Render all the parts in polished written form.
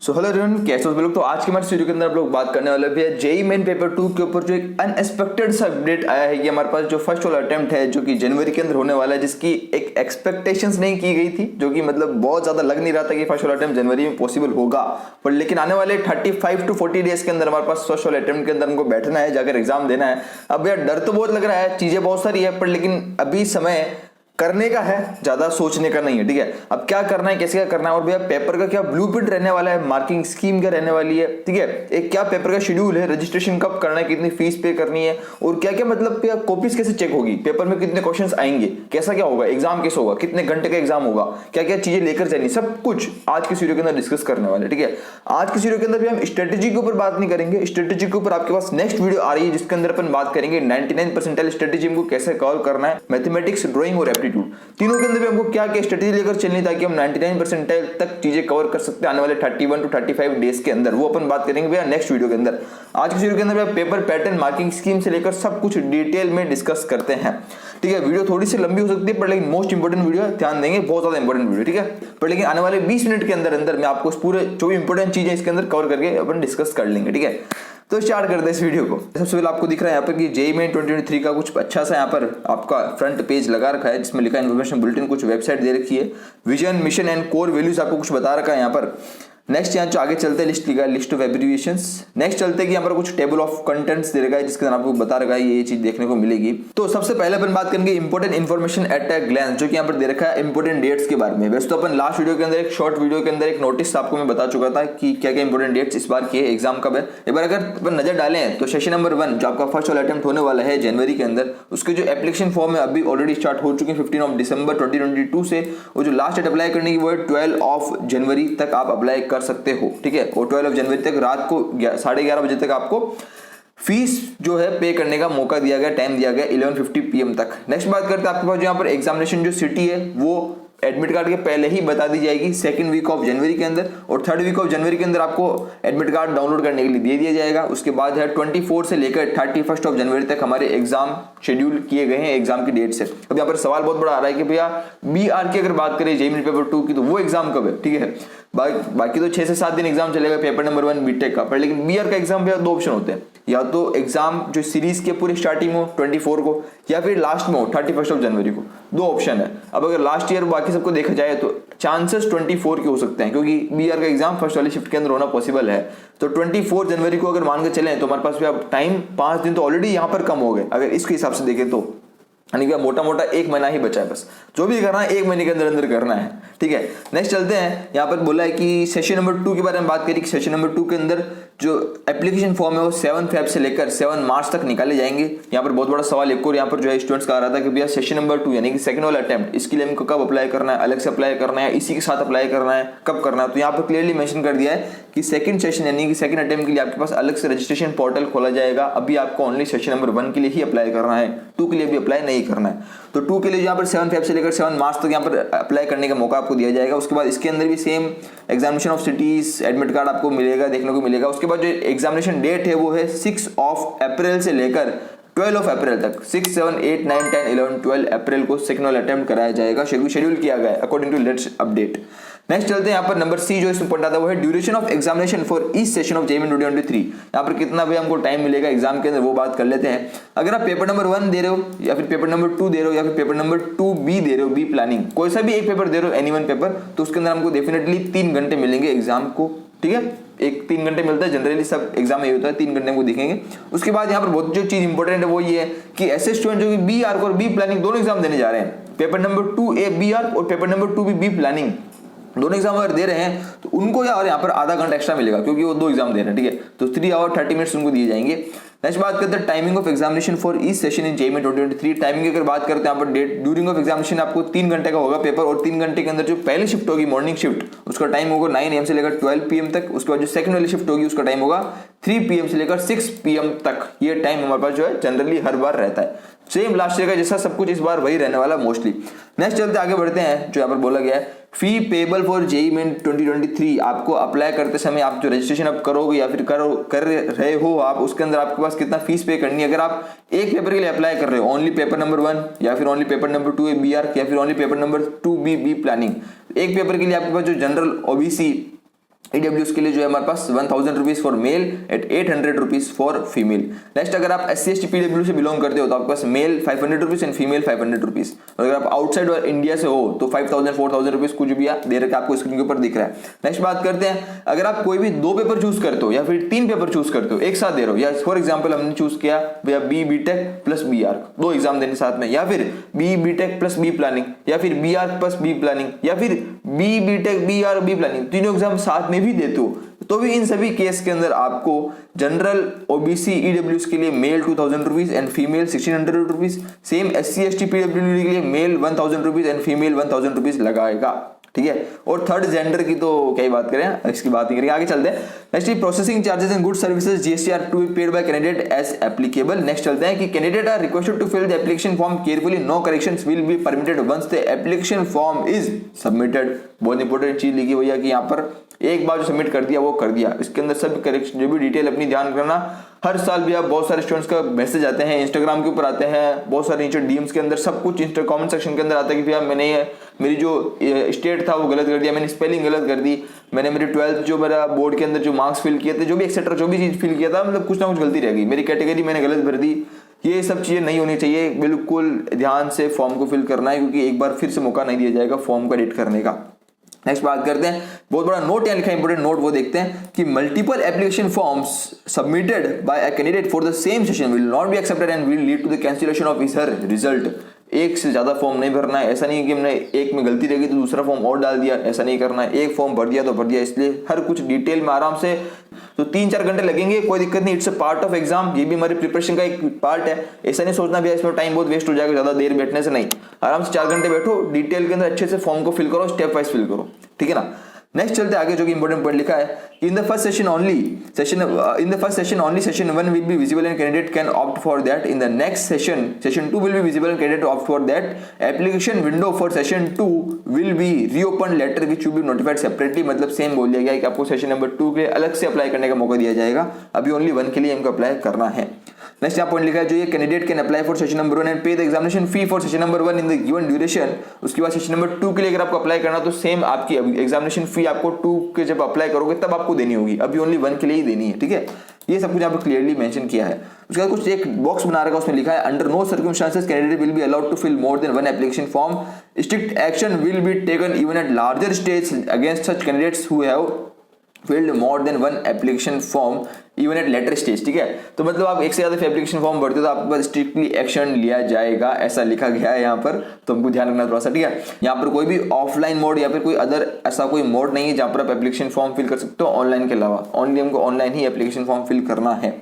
So hello everyone, कैसे हो लोग। तो आज के हमारे वीडियो के अंदर आप लोग बात करने वाले हैं जेईई मेन पेपर 2 के ऊपर जो एक अनएक्सपेक्टेड सा अपडेट आया है कि हमारे पास जो फर्स्ट वाला अटेम्प्ट है जो कि जनवरी के अंदर होने वाला है, जिसकी एक एक्सपेक्टेशंस नहीं की गई थी, जो कि मतलब बहुत ज्यादा लग नहीं रहा था कि फर्स्ट वाला अटेम्प्ट जनवरी में पॉसिबल होगा। पर लेकिन आने वाले 35 to 40 डेज के अंदर हमारे पास फर्स्ट वाले अटेम्प्ट के अंदर हमको बैठना है, जाकर एग्जाम देना है। अब यार डर तो बहुत लग रहा है, चीजें बहुत सारी है, पर लेकिन अभी समय करने का है, ज्यादा सोचने का नहीं है। ठीक है, अब क्या करना है, कैसे क्या करना है, और भैया पेपर का क्या ब्लूप्रिंट रहने वाला है, मार्किंग स्कीम क्या रहने वाली है। ठीक है, एक क्या पेपर का शेड्यूल है, रजिस्ट्रेशन कब करना है, कितनी फीस पे करनी है, और क्या क्या मतलब कॉपीज कैसे चेक होगी, पेपर में कितने क्वेश्चंस आएंगे, कैसा क्या होगा, एग्जाम कैसे होगा, कितने घंटे का एग्जाम होगा, क्या क्या चीजें लेकर जानी, सब कुछ आज की वीडियो के अंदर डिस्कस करने वाले। ठीक है, आज की वीडियो के अंदर भी हम स्ट्रेटेजी के ऊपर बात नहीं करेंगे। स्ट्रेटेजी के ऊपर आपके पास नेक्स्ट वीडियो आ रही है जिसके अंदर अपन बात करेंगे 99 परसेंटाइल स्ट्रेटेजी को कैसे कवर करना है, मैथमेटिक्स, ड्राइंग और एप्टीट्यूड तीनों अंदर भी हमको क्या क्या स्ट्रेटेजी लेकर चलनी ताकि हम 99 परसेंटाइल तक चीजें कवर कर सकते हैं आने वाले 31 to 35 डेज के अंदर। वो अपन बात करेंगे भैया नेक्स्ट वीडियो के अंदर। आज की वीडियो के अंदर भैया पेपर पैटर्न, मार्किंग स्कीम से लेकर सब कुछ डिटेल में डिस्कस करते हैं। ठीक है, वीडियो थोड़ी सी लंबी हो सकती है पर लेकिन मोस्ट इंपोर्टेंट वीडियो है, ध्यान देंगे, बहुत ज्यादा इंपोर्टेंट वीडियो। ठीक है, पर लेकिन आने वाले 20 मिनट के अंदर अंदर मैं आपको पूरे जो भी इंपोर्टेंट चीजें इसके अंदर कवर करके अपन डिस्कस कर लेंगे। ठीक है, तो स्टार्ट करते हैं इस वीडियो को। सबसे पहले आपको दिख रहा है यहाँ पर कि जेईई मेन 2023 का कुछ अच्छा सा यहाँ पर आपका फ्रंट पेज लगा रखा है जिसमें लिखा है इन्फॉर्मेशन बुलेटिन, कुछ वेबसाइट दे रखी है, vision, mission and core values आपको कुछ बता रखा है यहाँ पर। नेक्स्ट यहाँ जो आगे चलते हैं लिस्ट लिखा है, लिस्ट ऑफ एब्रिविएशंस। नेक्स्ट चलते हैं कि यहाँ पर कुछ टेबल ऑफ कंटेंट्स दे रखा है जिसके अंदर आपको बता रखा है ये चीज देखने को मिलेगी। तो सबसे पहले अपन बात करेंगे important information at a glance, जो कि यहाँ पर दे रखा है इंपोर्टेंट डेट्स के बारे में। वैसे तो अपन लास्ट वीडियो के अंदर एक शॉर्ट वीडियो के अंदर एक नोटिस आपको मैं बता चुका था कि क्या क्या इंपोर्टेंट डेट्स इस बार की है, एग्जाम कब है। एक बार अगर अपन नजर डालें तो सेशन नंबर 1 जो आपका फर्स्ट वाला अटेम्प्ट होने वाला है जनवरी के अंदर, उसके जो एप्लीकेशन फॉर्म है अभी ऑलरेडी स्टार्ट हो चुके हैं 15 दिसंबर 2022 से, और जो लास्ट डेट अप्लाई करने की वो है 12 जनवरी तक आप अप्लाई कर सकते हो। ठीक है, और 12 जनवरी तक रात को 11:30 बजे तक आपको फीस जो है पे करने का मौका दिया गया, टाइम दिया गया 11:50 PM तक। नेक्स्ट बात करते हैं आपके पास यहाँ पर एग्जामिनेशन जो सिटी है वो एडमिट कार्ड के पहले ही बता दी जाएगी, सेकंड वीक ऑफ जनवरी के अंदर, और थर्ड वीक ऑफ जनवरी के अंदर आपको एडमिट कार्ड डाउनलोड करने के लिए दे दिया जाएगा। उसके बाद है 24 से लेकर 31 जनवरी तक हमारे एग्जाम शेड्यूल किए गए हैं एग्जाम की डेट से। अब यहाँ पर सवाल बहुत बड़ा आ रहा है कि भैया बीआर की अगर बात करें जेईई मेन पेपर 2 की, तो वो एग्जाम कब है। ठीक है, बाकी तो 6 से 7 दिन एग्जाम चलेगा पेपर नंबर 1 बीटेक का, पर लेकिन बीआर का एग्जाम भैया 2 ऑप्शन होते हैं, या तो एग्जाम जो सीरीज के पूरी स्टार्टिंग हो 24 को, या फिर लास्ट में हो 31 जनवरी को। 2 ऑप्शन है। अब अगर लास्ट ईयर बाकी सबको देखा जाए तो चांसेस 24 के हो सकते हैं, क्योंकि बीआर का एग्जाम फर्स्ट वाली शिफ्ट के अंदर होना पॉसिबल है। तो 24 जनवरी को अगर मान के चलें तो हमारे पास भी अब टाइम 5 दिन तो ऑलरेडी यहाँ पर कम हो गए अगर इसके हिसाब से देखें तो, यानी कि मोटा मोटा 1 महीना ही बचा है। बस जो भी करना है 1 महीने के अंदर अंदर करना है। ठीक है, नेक्स्ट चलते हैं। यहाँ पर बोला है कि सेशन नंबर 2 के बारे में बात करें कि सेशन नंबर 2 के अंदर जो एप्लीकेशन फॉर्म है वो 7 फेब से लेकर 7 मार्च तक निकाले जाएंगे। यहाँ पर बहुत बड़ा सवाल एक और यहाँ पर जो है स्टूडेंट्स का आ रहा था कि भैया सेशन नंबर 2 यानी कि सेकंड वाला अटेम्प्ट, इसके लिए हमको कब अप्लाई करना है, अलग से अप्लाई करना है, इसी के साथ अप्लाई करना है, कब करना है। तो यहाँ पर क्लियरली मेंशन कर दिया है कि सेकंड सेशन यानी कि सेकंड अटेम्प्ट के लिए आपके पास अलग से रजिस्ट्रेशन पोर्टल खोला जाएगा। अभी आपको ओनली सेशन नंबर 1 के लिए ही अप्लाई करना है, 2 के लिए भी अप्लाई नहीं करना है। तो 2 के लिए यहाँ पर 7 फेब से लेकर 7 मार्च तक यहाँ पर अप्लाई करने का मौका आपको दिया जाएगा। उसके बाद इसके अंदर भी same examination of cities admit card आपको मिलेगा, देखने को मिलेगा। उसके बाद जो एग्जामिनेशन डेट है वो है 6 अप्रैल से लेकर 12 अप्रैल तक, 6, 7, 8, 9, 10, 11, 12 अप्रैल को सेकंड वाला अटेम्प्ट कराया जाएगा, शेड्यूल किया गया है according to latest update. Next चलते हैं यहाँ पर नंबर सी जो इसमें पॉइंट आता है वो है duration of examination for each session of JEE main 2023। यहाँ पर कितना भी हमको टाइम मिलेगा एग्जाम के अंदर वो बात कर लेते हैं। अगर आप पेपर नंबर 1 दे रहे हो, या फिर पेपर नंबर 2 दे रहे हो, या फिर पेपर नंबर 2B दे रहे हो, बी प्लानिंग, कोई सा भी एक पेपर दे रहे हो, एनी वन पेपर, तो उसके अंदर हमको डेफिनेटली 3 घंटे मिलेंगे एग्जाम को। ठीक है, एक 3 घंटे मिलता है जनरली, सब एग्जाम में होता है 3 घंटे को दिखेंगे। उसके बाद यहाँ पर बहुत जो चीज इंपॉर्टेंट है वो ये है कि ऐसे स्टूडेंट जो कि बी आर और बी प्लानिंग दोनों एग्जाम देने जा रहे हैं, paper number 2A B R और paper number 2B B planning दोनों एग्जाम अगर दे रहे हैं तो उनको यार यहाँ पर आधा घंटा एक्स्ट्रा मिलेगा, क्योंकि वो 2 एग्जाम दे रहे हैं। ठीक है, तो 3 आवर 30 मिनट्स उनको दिए जाएंगे। नेक्स्ट बात करते हैं timing of examination for each session in JEE main 2023। Timing की अगर बात करते हैं यहाँ पर डेट ड्यूरिंग ऑफ एग्जामिनेशन आपको 3 घंटे का होगा पेपर, और 3 घंटे के अंदर जो पहली शिफ्ट होगी मॉर्निंग शिफ्ट उसका टाइम होगा 9 AM से लेकर 12 PM तक। उसके बाद जो सेकंड वाली शिफ्ट होगी उसका टाइम होगा 3 PM से लेकर 6 PM तक। ये टाइम हमारे पास जो है जनरली हर बार रहता है, सेम लास्ट ईयर का जैसा सब कुछ इस बार वही रहने वाला मोस्टली। नेक्स्ट चलते आगे बढ़ते हैं। जो यहाँ पर बोला गया है fee payable for JEE main 2023, आपको अप्लाई करते समय आप जो रजिस्ट्रेशन आप करोगे या फिर कर रहे हो आप, उसके अंदर आपके पास कितना फीस पे करनी है। अगर आप एक पेपर के लिए अप्लाई कर रहे हो, ओनली पेपर नंबर 1 या फिर ओनली पेपर नंबर 2 बीआर या फिर only paper number 2B B planning, एक पेपर के लिए आपके पास जो जनरल ओबीसी ईडब्ल्यूएस के लिए जो है हमारे पास 1000 rupees for male at 800 rupees for female. Next अगर आप SC ST PW से बिलोंग करते हो तो आपके पास male 500 rupees and female 500 rupees. और अगर आप आउटसाइड और इंडिया से हो तो 5000 4000 रुपीज कुछ भी दे रखा आपको स्क्रीन के ऊपर दिख रहा है। नेक्स्ट बात करते हैं, अगर आप कोई भी 2 पेपर चूज करते हो या फिर 3 पेपर चूज करते हो एक साथ दे रहे हो, या फॉर एग्जाम्पल हमने चूज किया भैया B BTech plus B Arch 2 exam देने साथ में, या फिर B BTech plus B planning, या फिर B Arch plus B planning, या फिर B BTech B Arch B planning, तीनों एग्जाम साथ में भी देते हो तो भी इन सभी केस के अंदर आपको जनरल ओबीसी ईडब्ल्यूएस के लिए male 2000 rupees and female 1600 rupees, same SC ST PW के लिए male 1000 rupees and female 1000 rupees लगाएगा, ठीक है। और थर्ड जेंडर की तो क्या ही बात करें, इसकी बात नहीं करेंगे, आगे चलते हैं। Next processing charges and good services GST are to be paid by candidate as applicable. Next चलते हैं कि candidate are requested to fill the application form carefully, no corrections will be permitted once the application form is submitted. बहुत important चीज लिखी भैया कि यहाँ पर एक बार जो सबमिट कर दिया वो कर दिया, इसके अंदर सब करेक्शन जो भी डिटेल अपनी ध्यान करना। हर साल भी आप बहुत सारे स्टूडेंट्स का मैसेज आते हैं, इंस्टाग्राम के ऊपर आते हैं, बहुत सारे नीचे डीएम्स के अंदर सब कुछ कमेंट सेक्शन के अंदर आता है कि भैया मैंने मेरी जो स्टेट था वो गलत कर दिया, मैंने स्पेलिंग गलत कर दी, मैंने मेरी 12th जो मेरा बोर्ड के अंदर जो मार्क्स फिल किए थे जो भी एक्सेट्रा जो भी चीज फिल किया था मतलब कुछ ना कुछ गलती रह गई, मेरी कैटेगरी मैंने गलत भर दी। ये सब चीजें नहीं होनी चाहिए, बिल्कुल ध्यान से फॉर्म को फिल करना है क्योंकि एक बार फिर से मौका नहीं दिया जाएगा फॉर्म को एडिट करने का। नेक्स्ट बात करते हैं, बहुत बड़ा नोट यहाँ लिखा है, इंपोर्टेंट नोट, वो देखते हैं कि multiple application forms submitted by a candidate for the same session will not be accepted and will lead to the cancellation of his her result. एक से ज्यादा फॉर्म नहीं भरना है, ऐसा नहीं कि हमने एक में गलती रह गई तो दूसरा फॉर्म और डाल दिया, ऐसा नहीं करना है, एक फॉर्म भर दिया तो भर दिया। इसलिए हर कुछ डिटेल में आराम से, तो 3-4 घंटे लगेंगे, कोई दिक्कत नहीं, it's a part of exam, ये भी हमारी प्रिपरेशन का एक पार्ट है। ऐसा नहीं सोचना भी इसमें टाइम बहुत वेस्ट हो जाएगा ज्यादा देर बैठने से, नहीं, आराम से 4 घंटे बैठो, डिटेल के अंदर अच्छे से फॉर्म को फिल करो, स्टेप वाइज फिल करो, ठीक है ना। नेक्स्ट चलते आगे, जो कि इंपॉर्टेंट पॉइंट लिखा है, in the first session only session 1 will be visible and candidate can opt for that. In the next session 2 will be visible and candidate opt for that. Application window for session 2 will be reopen later which will be notified separately. मतलब same बोल दिया गया है कि आपको session number 2 के लिए अलग से अप्लाई करने का मौका दिया जाएगा, अभी ओनली 1 के लिए हमको अप्लाई करना है। नेक्स्ट यहाँ पॉइंट लिखा है, जो ये candidate can apply for session number 1 and pay the examination fee for session number 1 in the given duration. उसके बाद सेशन नंबर 2 के लिए अगर आपको अप्लाई करना तो सेम आपकी एग्जामिनेशन फी आपको 2 के जब अप्लाई करोगे तब आपको देनी होगी, अभी ओनली 1 के लिए ही देनी है, ठीक है। ये सब कुछ यहाँ पर क्लियरली मेंशन किया है। उसके बाद कुछ एक बॉक्स बना रखा है, उसमें लिखा है under no circumstances candidate will be allowed to fill more than 1 application form. Strict action will be taken even at larger stage against such candidates who have filled more than 1 application form even at later stage, ठीक है। तो मतलब आप एक से ज्यादा application form भरते हो तो आपके पास स्ट्रिक्टली एक्शन लिया जाएगा, ऐसा लिखा गया है यहाँ पर, तो हमको ध्यान रखना थोड़ा सा, ठीक है। यहाँ पर कोई भी ऑफलाइन मोड या फिर कोई अदर ऐसा कोई मोड नहीं है जहाँ पर आप एप्लीकेशन फॉर्म फिल कर सकते हो ऑनलाइन के अलावा, ओनली हमको ऑनलाइन ही एप्लीकेशन फॉर्म फिल करना है।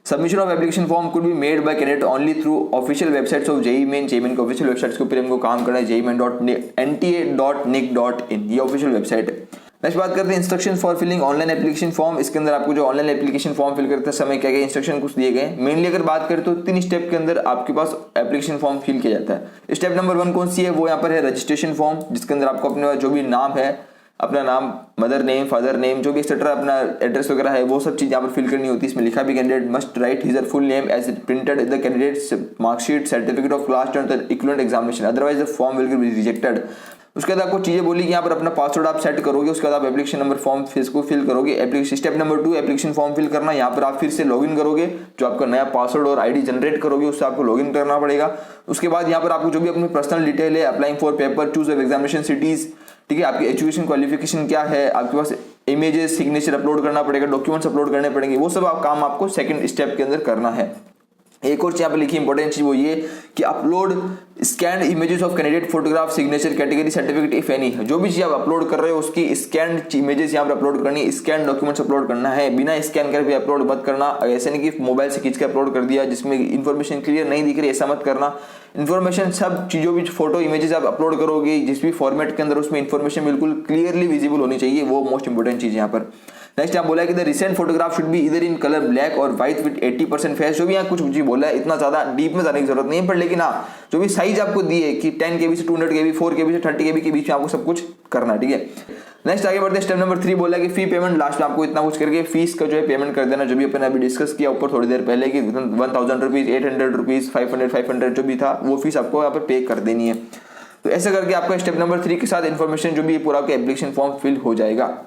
Submission of application form could be made by candidate only through official websites of JEE main के ऑफिशियल वेबसाइट्स के ऊपर हमको काम करना है, jeimain.nta.nic.in, ये ऑफिशियल वेबसाइट है। नेक्स्ट बात करते हैं instruction for filling online application form. इसके अंदर आपको जो ऑनलाइन एप्लीकेशन फॉर्म फिल करते समय क्या क्या इंस्ट्रक्शन कुछ दिए गए। मेनली अगर बात करें तो 3 स्टेप के अंदर आपके पास एप्लीकेशन फॉर्म फिल किया जाता है। स्टेप नंबर 1 कौन सी है, वो यहाँ पर है रजिस्ट्रेशन फॉर्म, जिसके अंदर आपको अपने जो भी नाम है, अपना नाम, मदर नेम, फादर नेम, जो भी एक्सेट्रा अपना एड्रेस वगैरह है वो सब चीज यहाँ पर फिल करनी होती है। इसमें लिखा भी candidate must write his full name as printed the candidate's marksheet certificate of class 10 equivalent examination, otherwise the form will be rejected. उसके बाद आपको चीजें बोली कि यहाँ पर अपना पासवर्ड आप सेट करोगे, उसके बाद आप एप्लीकेशन नंबर फॉर्म फीस को फिल करोगे। Application step number 2 application form fill करना, यहाँ पर आप फिर से लॉगिन करोगे, जो आपका नया पासवर्ड और आईडी जनरेट करोगे उससे आपको लॉगिन करना पड़ेगा। उसके बाद यहाँ पर आपको जो भी अपनी पर्सनल डिटेल है, applying for paper, choose examination cities, ठीक है, आपकी एजुकेशन क्वालिफिकेशन क्या है, आपके पास इमेजेस, सिग्नेचर अपलोड करना पड़ेगा, डॉक्यूमेंट्स अपलोड करने पड़ेंगे, वो सब काम आपको सेकंड स्टेप के अंदर करना है। एक और चीज यहाँ पे लिखी इंपॉर्टेंट चीज वो ये कि upload scan images of candidate photograph signature category certificate if any, जो भी चीज आप अपलोड कर रहे हो उसकी स्कैन इमेजेस यहाँ पर अपलोड करनी है, स्कैन डॉक्यूमेंट्स अपलोड करना है, बिना स्कैन करके अपलोड मत करना। ऐसे नहीं कि मोबाइल से खींच के अपलोड कर दिया जिसमें इन्फॉर्मेशन क्लियर नहीं दिख रही, ऐसा मत करना। इन्फॉर्मेशन सब चीजों भी फोटो इमेजेस आप अपलोड करोगे जिस भी फॉर्मेट के अंदर उसमें इन्फॉर्मेशन बिल्कुल क्लियरली विजिबल होनी चाहिए, वो मोस्ट इंपोर्टेंट चीज यहाँ पर। नेक्स्ट यहाँ बोला है कि the recent photograph should be इधर इन कलर ब्लैक और व्हाइट विद 80% फेस, जो भी यहाँ कुछ जी बोला है, इतना ज्यादा डीप में जाने की जरूरत नहीं है, पर लेकिन हाँ जो भी साइज आपको दी है कि 10 KB से 200 KB, 4 KB से 30 KB के बीच में आपको सब कुछ करना है, ठीक है। नेक्स्ट आगे बढ़ते हैं, स्टेप नंबर 3 बोला कि फी पेमेंट, लास्ट में आपको इतना कुछ करके फीस का जो है पेमेंट कर देना, जो भी अपन अभी डिस्कस किया ऊपर थोड़ी देर पहले कि 1000 रुपीज, 800 रुपीज, 500 जो भी था वो फीस आपको यहाँ पर पे कर देनी है। तो ऐसे करके आपका स्टेप नंबर 3 के साथ इन्फॉर्मेशन जो भी पूरा आपका एप्लीकेशन फॉर्म फिल हो जाएगा।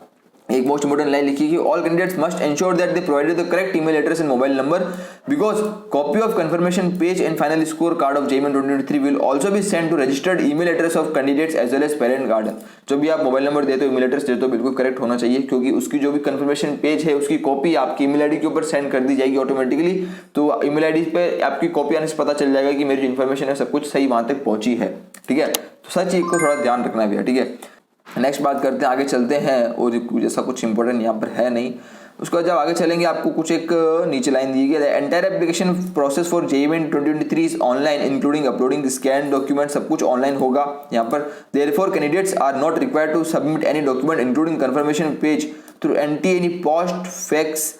एक मोस्ट इंपोर्टेंट लाइन लिखी कि all candidates must ensure that they provided the correct email address and mobile number because copy of confirmation page and final score card of JEE 2023 will also be send to registered email address of candidates as well as parent guardian. जो भी आप mobile number देते हो, email address देते हो, बिल्कुल correct होना चाहिए, क्योंकि उसकी जो भी कंफर्मेशन पेज है उसकी कॉपी आपकी ईमेल आईडी के ऊपर सेंड कर दी जाएगी ऑटोमेटिकली। तो ईमेल आईडी पे आपकी कॉपी आने से पता चल जाएगा कि मेरी जो इन्फॉर्मेशन है सब कुछ सही वहां तक पहुंची है। ठीक है, तो सच चीज को थोड़ा ध्यान रखना भी है। ठीक है, नेक्स्ट बात करते हैं, आगे चलते हैं। और जैसा कुछ इंपॉर्टेंट यहाँ पर है नहीं, उसका जब आगे चलेंगे आपको कुछ एक नीचे लाइन दी गई है, entire application process for JEE 2023 is online including uploading scan document, सब कुछ ऑनलाइन होगा यहाँ पर। Therefore candidates are not required to submit any document including confirmation page through any post, fax,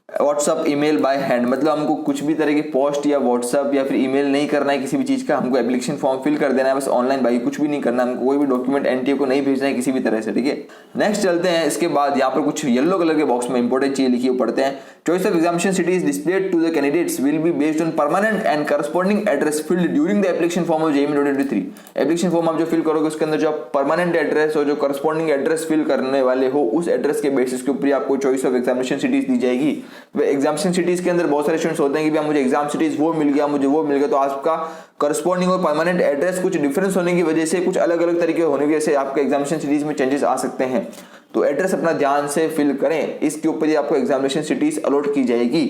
WhatsApp, email by hand. मतलब हमको कुछ भी तरह की पोस्ट या व्हाट्सअप या फिर ईमेल नहीं करना है किसी भी चीज़ का, हमको एप्लीकेशन फॉर्म फिल कर देना है बस ऑनलाइन, बाई कुछ भी नहीं करना है, हमको कोई भी डॉक्यूमेंट NTA को नहीं भेजना है किसी भी तरह से। ठीक है, नेक्स्ट चलते हैं। इसके बाद यहाँ पर कुछ येलो कलर के बॉक्स में इंपॉर्टेंट चीज लिखी हुई पढ़ते हैं। Choice of examination cities displayed to the candidates will be based on permanent and corresponding address filled during the application form of JEE 2023। Application form आप जो फिल करोगे उसके अंदर जो परमानेंट एड्रेस और जो करस्पॉन्डिंग एड्रेस फिल करने वाले हो उस एड्रेस के बेसिस के ऊपर आपको चॉइस ऑफ एग्जामिनेशन सिटीज दी जाएगी। एग्जामिनेशन सिटीज के अंदर बहुत सारे स्टूडेंट्स होते हैं कि भाई मुझे एग्जाम सिटीज वो मिल गया, मुझे वो मिल गया, तो आपका करस्पॉन्डिंग और परमानेंट एड्रेस कुछ डिफरेंस होने की वजह से, कुछ अलग अलग तरीके होने की वजह से आपके एग्जामिनेशन सिटीज में चेंजेस आ सकते हैं। तो एड्रेस अपना ध्यान से फिल करें, इसके ऊपर ही आपको एग्जामिनेशन सिटीज अलॉट की जाएगी।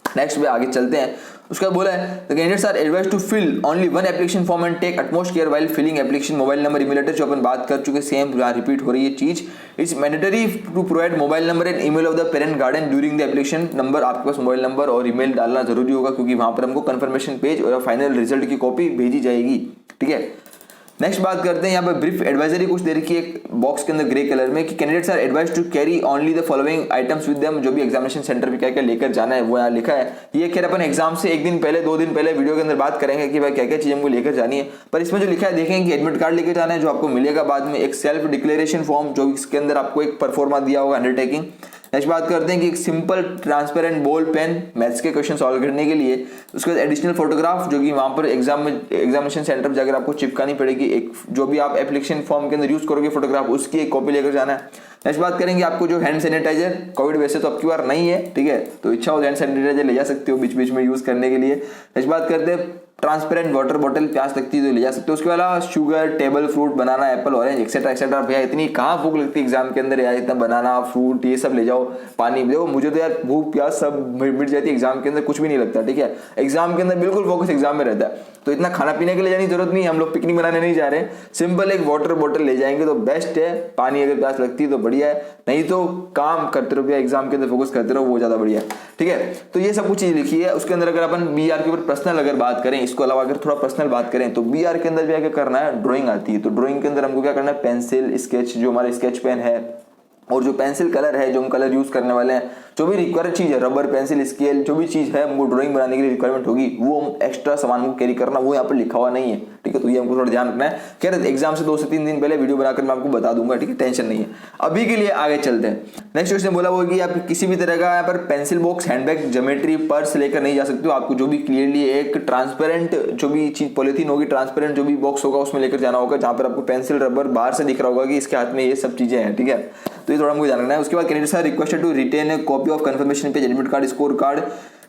नेक्स्ट पे आगे चलते हैं। उसका बोला है the candidates are advised to fill only one application form and take utmost care while filling application. Mobile number, email address जो अपन बात कर चुके, सेम यहाँ रिपीट हो रही है चीज। It's mandatory to provide mobile number and email of the parent guardian during the application number. आपके पास मोबाइल नंबर और ईमेल डालना जरूरी होगा, क्योंकि वहां पर हमको कंफर्मेशन पेज और फाइनल रिजल्ट की कॉपी भेजी जाएगी। ठीक है, नेक्स्ट बात करते हैं। यहाँ पर ब्रीफ एडवाइजरी कुछ दे रखी है एक बॉक्स के अंदर ग्रे कलर में कि candidates are advised to carry only the following items with them. जो भी एग्जामिनेशन सेंटर पे क्या क्या लेकर जाना है वो यहाँ लिखा है। ये खैर अपन एग्जाम से एक दिन पहले, 2 दिन पहले वीडियो के अंदर बात करेंगे कि भाई क्या क्या चीज़ हमको लेकर जानी है, पर इसमें जो लिखा है देखेंगे कि एडमिट कार्ड लेकर जाना है जो आपको मिलेगा बाद में, एक सेल्फ डिक्लेरेशन फॉर्म जो इसके अंदर आपको एक परफॉर्मा दिया होगा, अंडरटेकिंग। नेक्स्ट बात करते हैं कि एक simple transparent ball pen maths के क्वेश्चन सॉल्व करने के लिए। उसके बाद एडिशनल फोटोग्राफ जो कि वहां पर एग्जामिनेशन सेंटर पर जाकर आपको चिपकानी पड़ेगी। एक जो भी आप एप्लीकेशन फॉर्म के अंदर यूज करोगे फोटोग्राफ, उसकी एक कॉपी लेकर जाना है। नेक्स्ट बात करेंगे आपको जो हैंड सैनिटाइजर, कोविड वैसे तो आपकी बार नहीं है, ठीक है, तो इच्छा हो हैंड सैनिटाइजर ले जा सकते हो बीच बीच में यूज करने के लिए। नेक्स्ट बात करते हैं ट्रांसपेरेंट वाटर बॉटल, प्यास लगती है तो ले जा सकते हो। उसके अलावा शुगर, टेबल फ्रूट, बनाना, एप्पल, ऑरेंज एक्सेट्रा एक्सेट्रा। भैया इतनी कहाँ भूख लगती है एग्जाम के अंदर यार, इतना बनाना, फ्रूट ये सब ले जाओ, पानी। देखो मुझे तो यार भूख प्यास सब मिट जाती है एग्जाम के अंदर, कुछ भी नहीं लगता। ठीक है, एग्जाम के अंदर बिल्कुल फोकस एग्जाम में रहता है, तो इतना खाना पीने के लिए जाने की जरूरत नहीं है। हम लोग पिकनिक बनाने नहीं जा रहे हैं, सिंपल एक वाटर बॉटल ले जाएंगे तो बेस्ट है। पानी अगर प्यास लगती है तो बढ़िया है, नहीं तो काम करते रहो भैया, एग्जाम के अंदर फोकस करते रहो, वो ज्यादा बढ़िया है। ठीक है, तो ये सब कुछ चीज लिखी है। उसके अंदर अगर अपन BR के ऊपर पर्सनल अगर बात करें, इसको अलावा अगर थोड़ा पर्सनल बात करें तो BR के अंदर क्या करना है, ड्राइंग आती है। तो ड्राइंग के अंदर हमको क्या करना है, पेंसिल, स्केच, जो हमारे स्केच पेन है और जो पेंसिल कलर है, जो हम कलर यूज करने वाले हैं, जो भी रिक्वायर्ड चीज है, रबर, पेंसिल, स्केल, जो भी चीज है हमको ड्राइंग बनाने के लिए रिक्वायरमेंट होगी, वो हम एक्स्ट्रा सामान को कैरी करना, वो यहाँ पर लिखा हुआ नहीं है। ठीक है, तो ये हमको थोड़ा ध्यान रखना है। खैर एग्जाम से 2 से 3 दिन पहले वीडियो बनाकर मैं आपको बता दूंगा, ठीक है, टेंशन नहीं है। अभी के लिए आगे चलते हैं। नेक्स्ट क्वेश्चन बोला वो कि आप किसी भी तरह का यहाँ पर pencil box, handbag, geometry, purse लेकर नहीं जा सकते हो। आपको जो भी क्लियरली एक ट्रांसपेरेंट जो भी चीज पॉलिथीन होगी, ट्रांसपेरेंट जो भी बॉक्स होगा उसमें लेकर जाना होगा, जहां पर आपको पेंसिल, रबर बाहर से दिख रहा होगा कि इसके हाथ में ये सब चीजें हैं। ठीक है, तो ये थोड़ा हमको ध्यान रखना है। उसके बाद candidates are requested to retain a copy of confirmation page, admit card, score card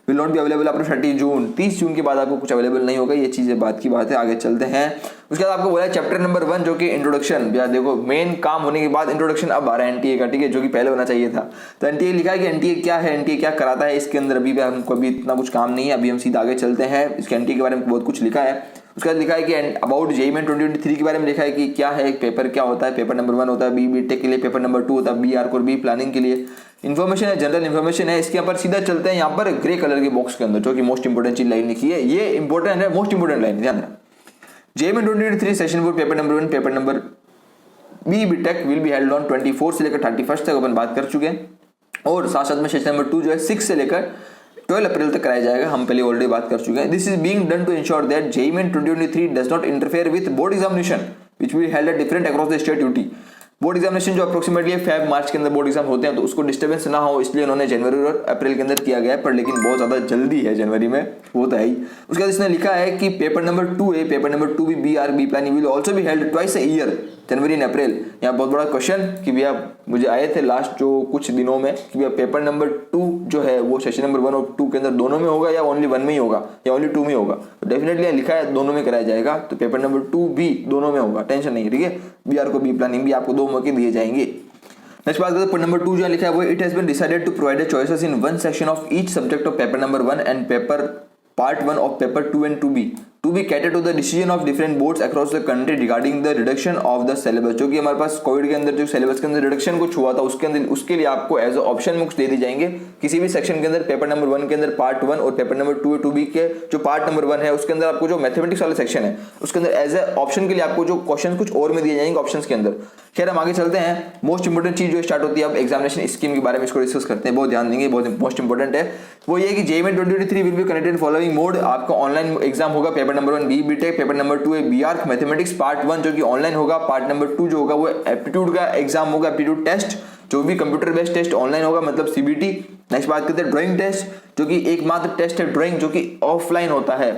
will not be available after 30 June. 30 जून के बाद आपको कुछ अवेलेबल नहीं होगा, ये चीजें बात की बात है। आगे चलते हैं। उसके बाद आपको बोला है चैप्टर नंबर 1 जो कि इंट्रोडक्शन। यार देखो मेन काम होने के बाद इंट्रोडक्शन अब आ रहा है NTA का, ठीक है, जो कि पहले होना चाहिए था। तो NTA लिखा है कि NTA क्या है, NTA क्या कराता है, इसके अंदर अभी हमको अभी इतना कुछ काम नहीं है। अभी हम सीधा आगे चलते हैं। इसके NTA के बारे में बहुत कुछ लिखा है। उसके बाद लिखा है कि अबाउट JEE 2023 के बारे में लिखा है कि क्या है, पेपर क्या होता है। पेपर नंबर 1 होता है BTech के लिए, पेपर नंबर 2 होता है BR और B प्लानिंग के लिए। इन्फॉर्मेशन है, जनरल इन्फॉर्मेशन है। इसके ऊपर सीधा चलते हैं यहाँ पर ग्रे कलर के बॉक्स के अंदर, जो कि मोस्ट इंपोर्टेंट चीज लाइन लिखी है। ये इंपोर्टेंट है, मोस्ट इंपोर्टेंट लाइन, ध्यान रखना। JEE 2023 session 4 paper number 1, paper number BTech will be held on 24 से लेकर 31 तक अपन बात कर चुके हैं। और साथ साथ में सेशन नंबर 2 जो है 6 से लेकर 12 अप्रैल तक कराया जाएगा, हम पहले ऑलरेडी बात कर चुके हैं। This is being done to ensure that JEE 2023 does not interfere with board examination which will held at different across the state UT. Board examination जो अप्रोक्सीमेटली फेब मार्च के अंदर बोर्ड एग्जाम होते हैं, तो उसको डिस्टर्बेंस ना हो इसलिए उन्होंने जनवरी और अप्रैल के अंदर किया गया है, पर लेकिन बहुत ज्यादा जल्दी है जनवरी में, वो तो है ही। उसके बाद इसने लिखा है कि paper number 2A, paper number 2B BR be planning will also be held twice a year, January and April. यहाँ बहुत बड़ा क्वेश्चन कि भैया मुझे आए थे लास्ट जो कुछ दिनों में कि भैया पेपर नंबर 2 जो है वो सेशन नंबर 1 और 2 के अंदर दोनों में होगा या ओनली 1 में ही होगा या ओनली 2 में होगा। तो डेफिनेटली लिखा है दोनों में कराया जाएगा, तो पेपर नंबर 2B दोनों में होगा, टेंशन नहीं, ठीक है। BR को बी प्लानिंग भी आपको 2 मौके दिए जाएंगे। नेक्स्ट बात करते हैं नंबर 2 जो लिखा है वो it has been decided to provide choices in one section of each subject of paper number 1 and paper part 1 of paper 2 and 2B to be cater to the decision of different boards across the country regarding the reduction of the syllabus। जो कि हमारे पास Covid के अंदर जो syllabus के अंदर reduction कुछ हुआ था उसके अंदर उसके लिए आपको एज ऑप्शन में कुछ दे दी जाएंगे किसी भी सेक्शन के अंदर, पेपर नंबर 1 के अंदर पार्ट 1 और पेपर नंबर 2 2B के जो पार्ट नंबर 1 है उसके अंदर आपको जो मैथमेटिक्स वाला सेक्शन है उसके अंदर एज ए ऑप्शन के लिए आपको जो क्वेश्चन कुछ और में दिए जाएंगे ऑप्शन के अंदर। खैर हम आगे चलते हैं। मोस्ट इंपोर्टेंट चीज जो स्टार्ट होती है अब एग्जामिनेशन स्कीम के बारे में, इसको डिस्कस करते हैं, बहुत ध्यान देंगे, बहुत मोस्ट इंपोर्टेंट है। वो ये कि JEE 2023 will be conducted following mode. आपका ऑनलाइन एग्जाम होगा paper number 1 BE BTech, paper number 2 है BR मैथमेटिक्स पार्ट 1 जो कि ऑनलाइन होगा, पार्ट नंबर 2 जो होगा वो एप्टीट्यूड का एग्जाम होगा, एप्टीट्यूड टेस्ट जो भी कंप्यूटर बेस्ड टेस्ट ऑनलाइन होगा मतलब CBT। नेक्स्ट बात करते हैं ड्राइंग टेस्ट जो कि एकमात्र टेस्ट है ड्राइंग जो कि ऑफलाइन होता है।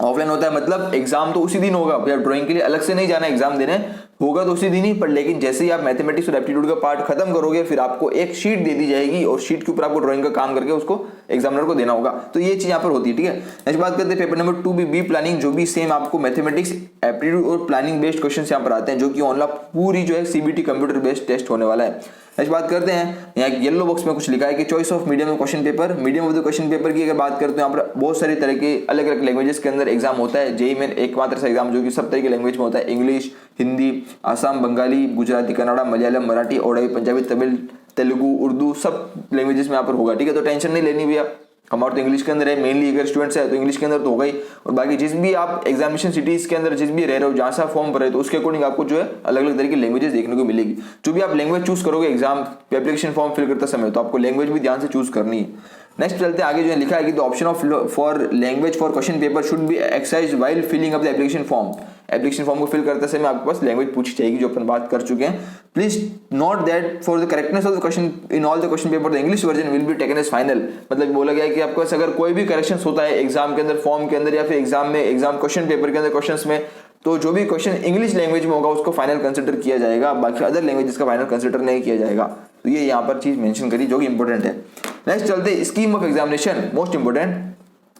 ऑफलाइन होता है मतलब एग्जाम तो उसी दिन होगा भैया, ड्राइंग के लिए अलग से नहीं जाना एग्जाम देने, होगा तो उसी दिन ही, पर लेकिन जैसे ही आप मैथमेटिक्स और एप्टीट्यूड का पार्ट खत्म करोगे फिर आपको एक शीट दे दी जाएगी और शीट के ऊपर आपको ड्राइंग का काम करके उसको एग्जामिनर को देना होगा। तो ये चीज यहाँ पर होती है, ठीक है। नेक्स्ट बात करते हैं paper number 2B B planning जो भी सेम आपको मैथमेटिक्स एप्टीट्यूड और प्लानिंग बेस्ड क्वेश्चन यहाँ पर आते हैं जो कि ऑनलाइन पूरी जो है CBT कंप्यूटर बेस्ड टेस्ट होने वाला है। नेक्स्ट बात करते हैं, यहाँ येलो बॉक्स में कुछ लिखा है कि choice of medium of question paper. Medium of the question paper की अगर बात करते हैं यहाँ पर बहुत सारी तरह के अलग अलग लैंग्वेजेस के अंदर एग्जाम होता है। JEE में एकमात्र सा एग्जाम जो कि सब तरह के लैंग्वेज में होता है, इंग्लिश, हिंदी, आसाम, बंगाली, गुजराती, कन्नड़ा, मलयालम, मराठी, ओडिया, पंजाबी, तमिल, तेलुगु, उर्दू सब लैंग्वेजेस में यहाँ पर होगा, ठीक है। तो टेंशन नहीं लेनी भैया, हमारा तो इंग्लिश के अंदर है मेनली, अगर स्टूडेंट्स है तो इंग्लिश के अंदर तो होगा ही, और बाकी जिस भी आप एग्जामिनेशन सिटीज के अंदर जिस भी रह रहे हो जहाँ सा फॉर्म भर रहे हो तो उसके अकॉर्डिंग आपको जो है अलग अलग तरह की लैंग्वेजेस देखने को मिलेगी। जो भी आप लैंग्वेज चूज करोगे एग्जाम एप्लीकेशन फॉर्म फिल करते समय तो आपको लैंग्वेज भी ध्यान से चूज करनी है। नेक्स्ट चलते आगे जो है लिखा है कि the option of for language for question paper should be exercise while filling up the application form. Application form को फिल करते समय आपके पास लैंग्वेज पूछी जाएगी जो अपन बात कर चुके हैं। Please note that for the correctness of the question in all the question paper the English version will be taken as final. मतलब बोला गया है कि आपके पास अगर कोई भी करेक्शन होता है एग्जाम के अंदर फॉर्म के अंदर या फिर एग्जाम में एग्जाम क्वेश्चन पेपर के अंदर क्वेश्चन में, तो जो भी क्वेश्चन इंग्लिश लैंग्वेज में होगा उसको फाइनल कंसिडर किया जाएगा, बाकी अदर लैंग्वेजेस का फाइनल कंसिडर नहीं किया जाएगा। तो ये यहाँ पर चीज मेंशन करी जो कि इंपॉर्टेंट है। नेक्स्ट चलते scheme of examination, most important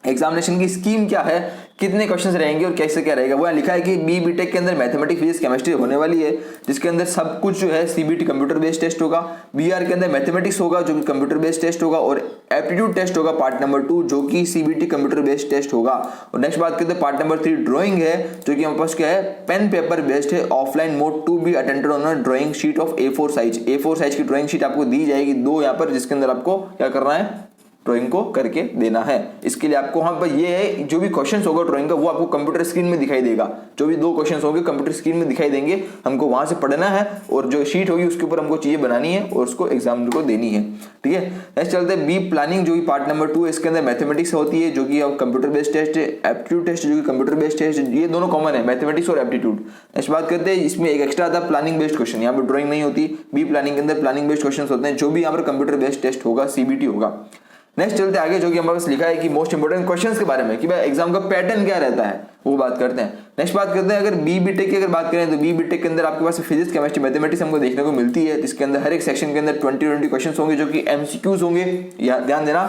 examination की स्कीम क्या है, कितने क्वेश्चंस रहेंगे और कैसे क्या रहेगा। वो लिखा है कि BE BTech के अंदर मैथमेटिक्स फिजिक्स केमिस्ट्री होने वाली है जिसके अंदर सब कुछ जो है CBT कंप्यूटर बेस्ड टेस्ट होगा। BR के अंदर मैथमेटिक्स होगा जो कि कंप्यूटर बेस्ड टेस्ट होगा और एप्टीट्यूड टेस्ट होगा पार्ट नंबर 2 जो कि CBT कंप्यूटर बेस्ड टेस्ट होगा। और नेक्स्ट बात करते हैं पार्ट नंबर 3 ड्राइंग है जो कि हमारे पास क्या है पेन पेपर बेस्ड है, offline mode to be attended on a drawing sheet of A4 size. A4 size की ड्राइंग शीट आपको दी जाएगी 2 यहाँ पर, जिसके अंदर आपको क्या करना है ड्राइंग को करके देना है। इसके लिए आपको वहां पर ये है जो भी क्वेश्चंस होगा ड्राइंग का वो आपको कंप्यूटर स्क्रीन में दिखाई देगा। जो भी 2 क्वेश्चंस होंगे कंप्यूटर स्क्रीन में दिखाई देंगे, हमको वहां से पढ़ना है और जो शीट होगी उसके ऊपर हमको चीजें बनानी है और उसको एग्जामिनर को देनी है, ठीक है। नेक्स्ट चलते हैं बी प्लानिंग जो कि पार्ट नंबर 2 इसके अंदर मैथमेटिक्स होती है जो कि कंप्यूटर बेस्ड टेस्ट है, एप्टीट्यूड टेस्ट जो कि कंप्यूटर बेस्ड टेस्ट, ये दोनों कॉमन है मैथमेटिक्स और एप्टीट्यूड। नेक्स्ट बात करते हैं इसमें एक एक्स्ट्रा आता है प्लानिंग बेस्ड क्वेश्चन, यहाँ पर ड्राइंग नहीं होती, बी प्लानिंग के अंदर प्लानिंग बेस्ड क्वेश्चन होते हैं जो भी यहाँ पर कंप्यूटर बेस्ड टेस्ट होगा CBT होगा। नेक्स्ट चलते आगे जो कि हमारे पास लिखा है कि मोस्ट इंपोर्टेंट क्वेश्चंस के बारे में कि भाई एग्जाम का पैटर्न क्या रहता है वो बात करते हैं। नेक्स्ट बात करते हैं अगर BE BTech की अगर बात करें तो BE BTech के अंदर आपके पास फिजिक्स केमिस्ट्री मैथमेटिक्स हमको देखने को मिलती है जिसके अंदर हर एक सेक्शन के अंदर 20 क्वेश्चंस होंगे जो कि MCQs होंगे। ध्यान देना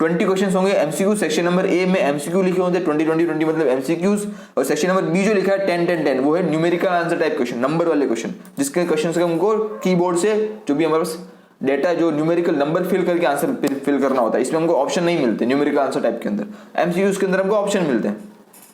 20 क्वेश्चंस होंगे MCQ। सेक्शन नंबर A में MCQ लिखे होते हैं 20 मतलब MCQs, और सेक्शन नंबर B जो लिखा है 10 वो है numerical answer type question, number वाले क्वेश्चन, जिसके क्वेश्चन का हमको कीबोर्ड से जो भी हमारे पास डेटा जो न्यूमेरिकल नंबर फिल करके आंसर फिल करना होता है, इसमें हमको ऑप्शन नहीं मिलते न्यूमेरिकल आंसर टाइप के अंदर। MCQs के अंदर हमको ऑप्शन मिलते हैं।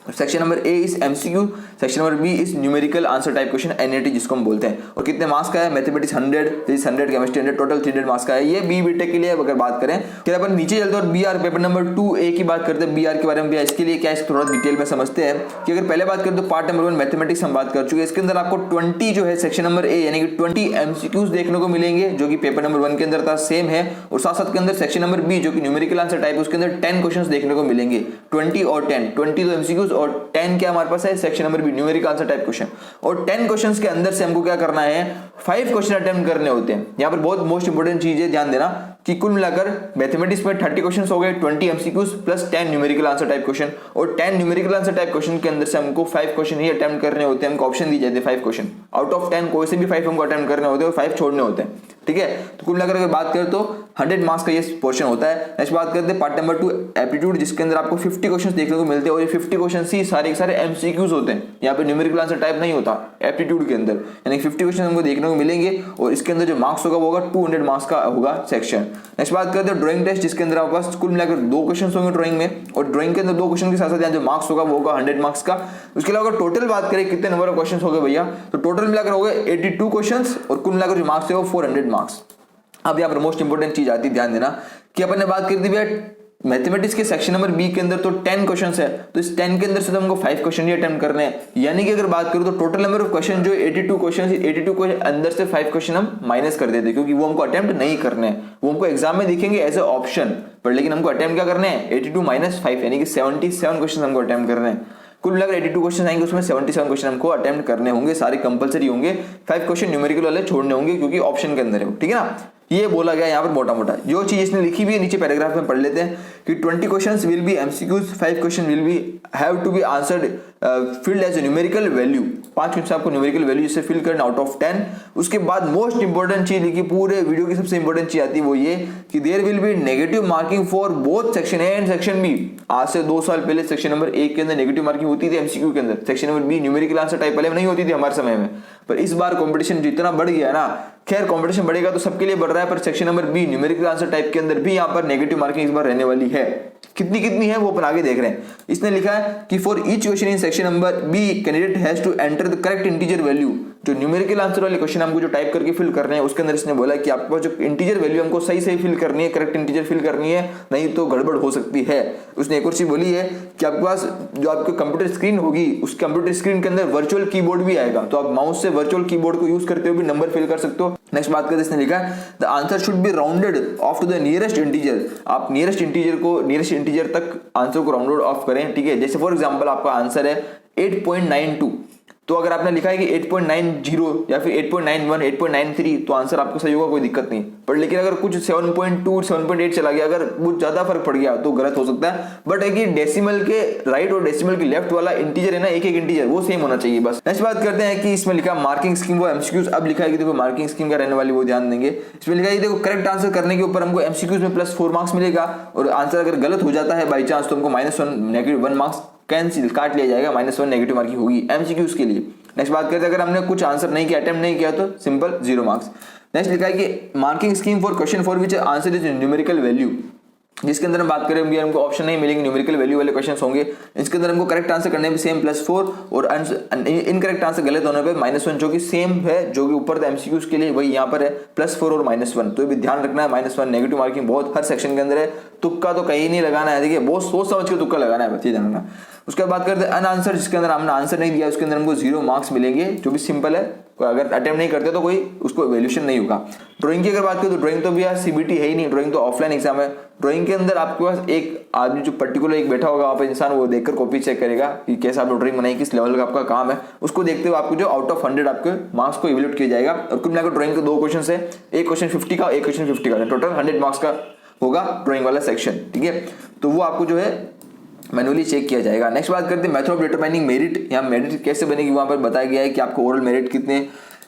Section number A is MCQ, section number B is numerical answer type question NAT जिसको हम बोलते हैं। और कितने मार्क्स का है, mathematics 100, physics 100, chemistry 100, total 300 marks का है। ये BE BTech के लिए अगर बात करें फिर अपन नीचे चलते हैं और BR पेपर नंबर 2A की बात करते हैं। BR के बारे में इसके लिए क्या है थोड़ा डिटेल में समझते हैं कि अगर पहले बात करें तो पार्ट नंबर 1 मैथमेटिक्स हम बात कर चुके हैं। इसके अंदर आपको 20 जो है सेक्शन नंबर A यानी कि 20 MCQs देखने को मिलेंगे जो कि पेपर नंबर 1 के अंदर था सेम है, और साथ साथ के अंदर सेक्शन नंबर B जो कि न्यूमेरिकल आंसर टाइप उसके अंदर 10 क्वेश्चंस देखने को मिलेंगे, 20 और 10, 20 तो MCQs और 10 क्या हमारे पास है section number B numerical answer type question. और 10 क्वेश्चंस के अंदर से हमको क्या करना है 5 क्वेश्चन अटेम्प्ट करने होते हैं। यहाँ पर बहुत मोस्ट इंपोर्टेंट चीज है ध्यान देना कि कुल मिलाकर मैथमेटिक्स में 30 क्वेश्चन हो गए, 20 MCQs plus 10 numerical answer type question. और 10 न्यूमेरिकल आंसर टाइप क्वेश्चन के अंदर से हमको 5 क्वेश्चन ही अटेम्प्ट करने होते हैं। हमको ऑप्शन दिए जाते हैं 5 क्वेश्चन, आउट ऑफ 10 कोई से भी 5 हमको अटेम्प्ट करने होते हैं और 5 छोड़ने होते हैं। ठीक है, तो कुल मिलाकर अगर बात करें तो 100 मार्क्स का ये पोर्शन होता है। नेक्स्ट बात करते हैं पार्ट नंबर 2 एप्टीट्यूड, जिसके अंदर आपको 50 क्वेश्चन देखने को मिलते हैं और ये 50 क्वेश्चन ही सारे एमसीक्यूज होते हैं। यहाँ पे न्यूमेरिकल आंसर टाइप नहीं होता एप्टीट्यूड के अंदर, यानी 50 क्वेश्चन हमको देखने को मिलेंगे और इसके अंदर जो मार्क्स होगा वो होगा 200 मार्क्स का होगा सेक्शन। नेक्स्ट बात करते हैं ड्राइंग टेस्ट, जिसके अंदर आपके पास कुल मिलाकर 2 क्वेश्चन होंगे ड्राइंग में, और ड्राइंग के अंदर 2 क्वेश्चन के साथ साथ जो मार्क्स होगा वो होगा 100 मार्क्स का। उसके अलावा टोटल बात करें कितने नंबर ऑफ क्वेश्चन हो गए भैया, तो टोटल मिलाकर हो गए 82 क्वेश्चन और कुल मिलाकर जो मार्क्स है वो 400 मार्क्स। अब यहाँ पर मोस्ट इंपोर्टेंट चीज आती है, ध्यान देना कि अपन ने बात करी थी भैया मैथमेटिक्स के सेक्शन नंबर बी के अंदर तो 10 क्वेश्चंस है, तो इस 10 के अंदर से तो हमको 5 क्वेश्चन ही अटेम्प्ट करने हैं। यानी कि अगर बात करूं तो टोटल नंबर ऑफ क्वेश्चन जो 82 क्वेश्चन, 82 के अंदर से 5 क्वेश्चन हम माइनस कर देते हैं क्योंकि वो हमको अटेम्प्ट नहीं करने हैं, वो हमको एग्जाम में दिखेंगे एज ए ऑप्शन पर, लेकिन हमको अटेम्प्ट क्या करने हैं 82 माइनस 5 यानी कि 77 क्वेश्चन हमको अटेम्प्ट करने हैं। कुल मिलाकर 82 क्वेश्चन आएंगे, उसमें 77 क्वेश्चन हमको अटेम्प्ट करने होंगे, सारे कंपलसरी होंगे, 5 क्वेश्चन न्यूमेरिकल वाले छोड़ने होंगे क्योंकि ऑप्शन के अंदर है। ठीक है ना, ये बोला गया यहाँ पर मोटा मोटा जो चीज इसने लिखी हुई है नीचे पैराग्राफ में पढ़ लेते हैं कि 20 questions will be MCQs, 5 question will be have to be answered filled as a numerical value, 5 question आपको न्यूमेरिकल वैल्यू से फिल करना आउट ऑफ 10। उसके बाद मोस्ट इंपोर्टेंट चीज लिखी, पूरे वीडियो की सबसे इंपोर्टेंट चीज आती है वो ये कि there will be negative marking for both section A and section B. आज से 2 साल पहले सेक्शन नंबर 1 के अंदर नेगेटिव मार्किंग होती थी एमसीक्यू के अंदर, section number B numerical answer type वाले में नहीं होती थी हमारे समय में, पर इस बार कंपटीशन जितना बढ़ गया ना, खैर कंपटीशन बढ़ेगा तो सबके लिए बढ़ रहा है, पर section number B numerical answer type के अंदर भी यहाँ पर नेगेटिव मार्किंग इस बार रहने वाली है। कितनी है वो अपन आगे देख रहे हैं। इसने लिखा है कि for each question in section number B candidate has to enter the correct integer value. जो न्यूमेरिकल आंसर वाले क्वेश्चन हमको जो टाइप करके फिल करने हैं उसके अंदर इसने बोला कि आपको जो इंटीजर वैल्यू हमको सही फिल करनी है, करेक्ट इंटीजर फिल करनी है, नहीं तो गड़बड़ हो सकती है। उसने एक और चीज बोली है कि आपके पास जो आपकी कंप्यूटर स्क्रीन होगी उस कंप्यूटर स्क्रीन के अंदर वर्चुअल कीबोर्ड भी आएगा, तो आप माउस से वर्चुअल कीबोर्ड को यूज करते हुए भी नंबर फिल कर सकते हो। नेक्स्ट बात करते इसने लिखा है the answer should be rounded off to the nearest integer. आप नियरेस्ट इंटीजर तक आंसर को राउंड ऑफ करें। ठीक है, जैसे फॉर एग्जांपल आपका आंसर है 8.92, तो अगर आपने लिखा है कि 8.90 या फिर 8.91, 8.93 तो आंसर आपको सही होगा, कोई दिक्कत नहीं। पर लेकिन अगर कुछ 7.2, 7.8 चला गया, अगर बहुत ज्यादा फर्क पड़ गया तो गलत हो सकता है। बट है कि डेसिमल के राइट और डेसिमल के लेफ्ट वाला इंटीजर है ना, एक इंटीजर वो सेम होना चाहिए बस। नेक्स्ट बात करते हैं कि इसमें लिखा मार्किंग स्कीम वो एमसीक्यूज। अब लिखा है कि देखो मार्किंग स्कीम क्या रहने वाली वो ध्यान देंगे। इसमें लिखा है कि देखो करेक्ट आंसर करने के ऊपर हमको एमसीक्यूज में +4 मार्क्स मिलेगा, और आंसर अगर गलत हो जाता है बाई चांस तो हमको -1 -1 मार्क्स कैंसिल काट लिया जाएगा, -1 नेगेटिव मार्किंग होगी एमसीक्यूज के लिए। नेक्स्ट बात करते हैं अगर हमने कुछ आंसर नहीं किया, अटेम्प्ट नहीं किया तो सिंपल 0 मार्क्स। नेक्स्ट लिखा है कि marking scheme for question for which answer is numerical value, जिसके अंदर हम बात करें हमको ऑप्शन नहीं मिलेंगे, न्यूमेरिकल वैल्यू वाले क्वेश्चंस होंगे। इसके अंदर हमको करेक्ट आंसर करने में सेम +4 और इनकरेक्ट आंसर गलत होने पे -1, जो कि सेम है जो कि ऊपर एमसीक्यूज के लिए वही यहाँ पर है +4 और -1। तो ये भी ध्यान रखना है, -1 नेगेटिव मार्किंग बहुत हर सेक्शन के अंदर है, तुक्का तो कहीं नहीं लगाना है। देखिए बहुत सोच समझ के तुक्का लगाना है, बच्चे जानना। उसके बाद बात करते हैं अनआंसर, जिसके अंदर हमने आंसर नहीं दिया उसके अंदर हमको 0 मार्क्स मिलेंगे, जो भी सिंपल है, अगर अटेम्प्ट नहीं करते तो कोई उसको वैल्यूएशन नहीं होगा। ड्राइंग की अगर बात करें तो ड्राइंग तो भी यार सीबीटी है ही नहीं, ड्राइंग तो ऑफलाइन एग्जाम है। ड्राइंग के अंदर आपके पास एक आदमी जो पर्टिकुलर एक बैठा होगा वहाँ पे इंसान, वो देखकर कॉपी चेक करेगा कि कैसा आपने ड्राइंग बनाई, किस लेवल का आपका काम है, उसको देखते हुए आपको जो आउट ऑफ 100 आपके मार्क्स को इवैल्यूएट किया जाएगा। और कुल मिलाकर ड्राइंग के 2 क्वेश्चन है, एक क्वेश्चन 50 का, एक क्वेश्चन 50 का, टोटल 100 मार्क्स का होगा ड्राइंग वाला सेक्शन। ठीक है, तो वो आपको जो है मैनुअली चेक किया जाएगा। नेक्स्ट बात करते हैं मेथड ऑफ डिटरमाइनिंग मेरिट। यहाँ मेरिट कैसे बनेगी वहां पर बताया गया है कि आपको ओरल मेरिट कितने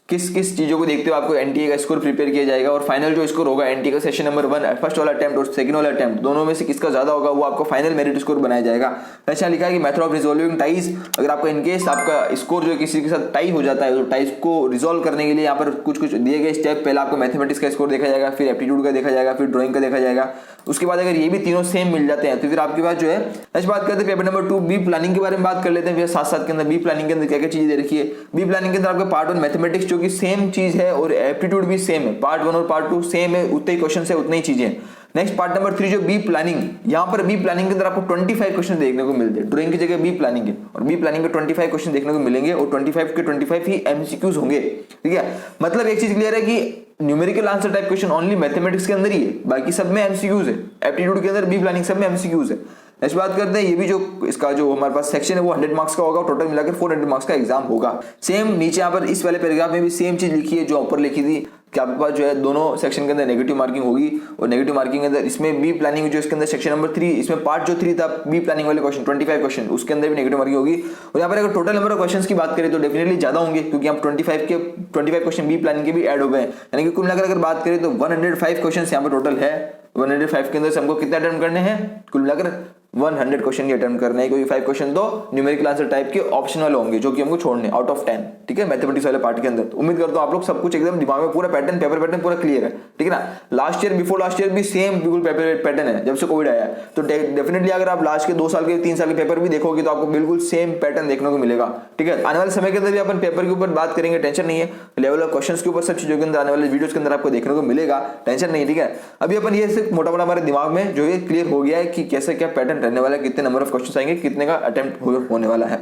किस चीजों को देखते हुए आपको एनटीए का स्कोर प्रिपेयर किया जाएगा, और फाइनल जो स्कोर होगा एनटीए का सेशन नंबर 1 फर्स्ट वाला अटेम्प्ट और सेकंड वाला अटेम्प्ट दोनों में से किसका ज्यादा होगा वो आपको फाइनल मेरिट स्कोर बनाया जाएगा। ऐसा लिखा है कि मेथड ऑफ रिजॉल्विंग टाइज, अगर आपका इनकेस आपका स्कोर जो किसी के साथ टाई हो जाता है तो टाइज को रिजॉल्व करने के लिए यहाँ पर कुछ दिए गए स्टेप, पहले आपको मैथमेटिक्स का स्कोर देखा जाएगा, फिर एप्टीट्यूड का देखा जाएगा, फिर ड्राइंग का देखा जाएगा। उसके बाद अगर ये भी तीनों सेम मिल जाते हैं तो फिर आपके पास जो है। नेक्स्ट बात करते हैं पेपर नंबर 2 बी प्लानिंग के बारे में बात कर लेते हैं। फिर साथ के अंदर बी प्लानिंग के अंदर क्या क्या चीजें दे रखी है। बी प्लानिंग के अंदर आपका पार्ट 1 मैथमेटिक्स जो कि सेम चीज है और एप्टीट्यूड भी सेम है, पार्ट 1 और पार्ट 2 सेम है, उतने ही क्वेश्चन है उतनी ही चीजें। नेक्स्ट पार्ट नंबर 3 जो बी प्लानिंग, यहाँ पर बी प्लानिंग के अंदर आपको 25 क्वेश्चन देखने को मिलते हैं, ड्राइंग की जगह बी प्लानिंग है, और बी प्लानिंग में 25 क्वेश्चन देखने को मिलेंगे और 25 के 25 ही एमसीक्यूज होंगे। ठीक है, मतलब एक चीज क्लियर है कि numerical answer type question only mathematics के अंदर ही है, बाकी सब में एमसीक्यूज है। एप्टीट्यूड के अंदर बी प्लानिंग सब में एमसीक्यूज है। नेक्स्ट बात करते हैं, ये भी जो इसका जो हमारे पास सेक्शन है वो 100 मार्क्स का होगा, टोटल मिलाकर 400 मार्क्स का एग्जाम होगा। सेम नीचे यहाँ पर इस वाले पैराग्राफ में भी सेम चीज लिखी है जो ऊपर लिखी थी कि आपके पास जो है दोनों सेक्शन के अंदर नेगेटिव मार्किंग होगी, और नेगेटिव मार्किंग के अंदर इसमें बी प्लानिंग जो इसके अंदर सेक्शन नंबर 3 इसमें पार्ट जो 3 था बी प्लानिंग वाले क्वेश्चन 25 क्वेश्चन उसके अंदर भी नेगेटिव मार्किंग होगी। और यहाँ पर अगर टोटल नंबर ऑफ क्वेश्चन की बात करें तो डेफिनेटली ज्यादा होंगे, क्योंकि यहाँ 25 क्वेश्चन बी प्लानिंग के भी ऐड हो गए हैं, यानी कि कुल मिलाकर अगर बात करें तो 105 क्वेश्चन यहाँ पर टोटल है। 105 के अंदर से हमको कितने अटेम्प्ट करने हैं, कुल मिलाकर 100 क्वेश्चन ही अटेम्प्ट करने हैं, क्योंकि 5 क्वेश्चन तो न्यूमेरिकल आंसर टाइप के ऑप्शनल होंगे जो कि हमको छोड़ने आउट ऑफ 10, ठीक है, मैथमेटिक्स वाले पार्ट के अंदर। तो उम्मीद करता हूं आप लोग सब कुछ एकदम दिमाग में पूरा पैटर्न, पेपर पैटर्न पूरा क्लियर है, ठीक है ना। Last year before last year भी सेम बिल्कुल पेपर पैटर्न है जब से कोविड आया, तो डेफिनेटली अगर आप लास्ट के 2 साल के 3 साल के पेपर भी देखोगे तो आपको बिल्कुल सेम पैटर्न देखने को मिलेगा, ठीक है। आने वाले समय के अंदर भी अपन पेपर के ऊपर बात करेंगे, टेंशन नहीं है, लेवल ऑफ क्वेश्चंस के ऊपर सब चीजों के अंदर आने वाले वीडियोस के अंदर आपको देखने को मिलेगा, टेंशन नहीं, ठीक है। अभी अपन ये सिर्फ मोटा मोटा हमारे दिमाग में जो ये क्लियर हो गया है कि कैसे क्या पैटर्न रहने वाला है, कितने नंबर ऑफ क्वेश्चन आएंगे, कितने का अटेम्प्ट होने वाला है।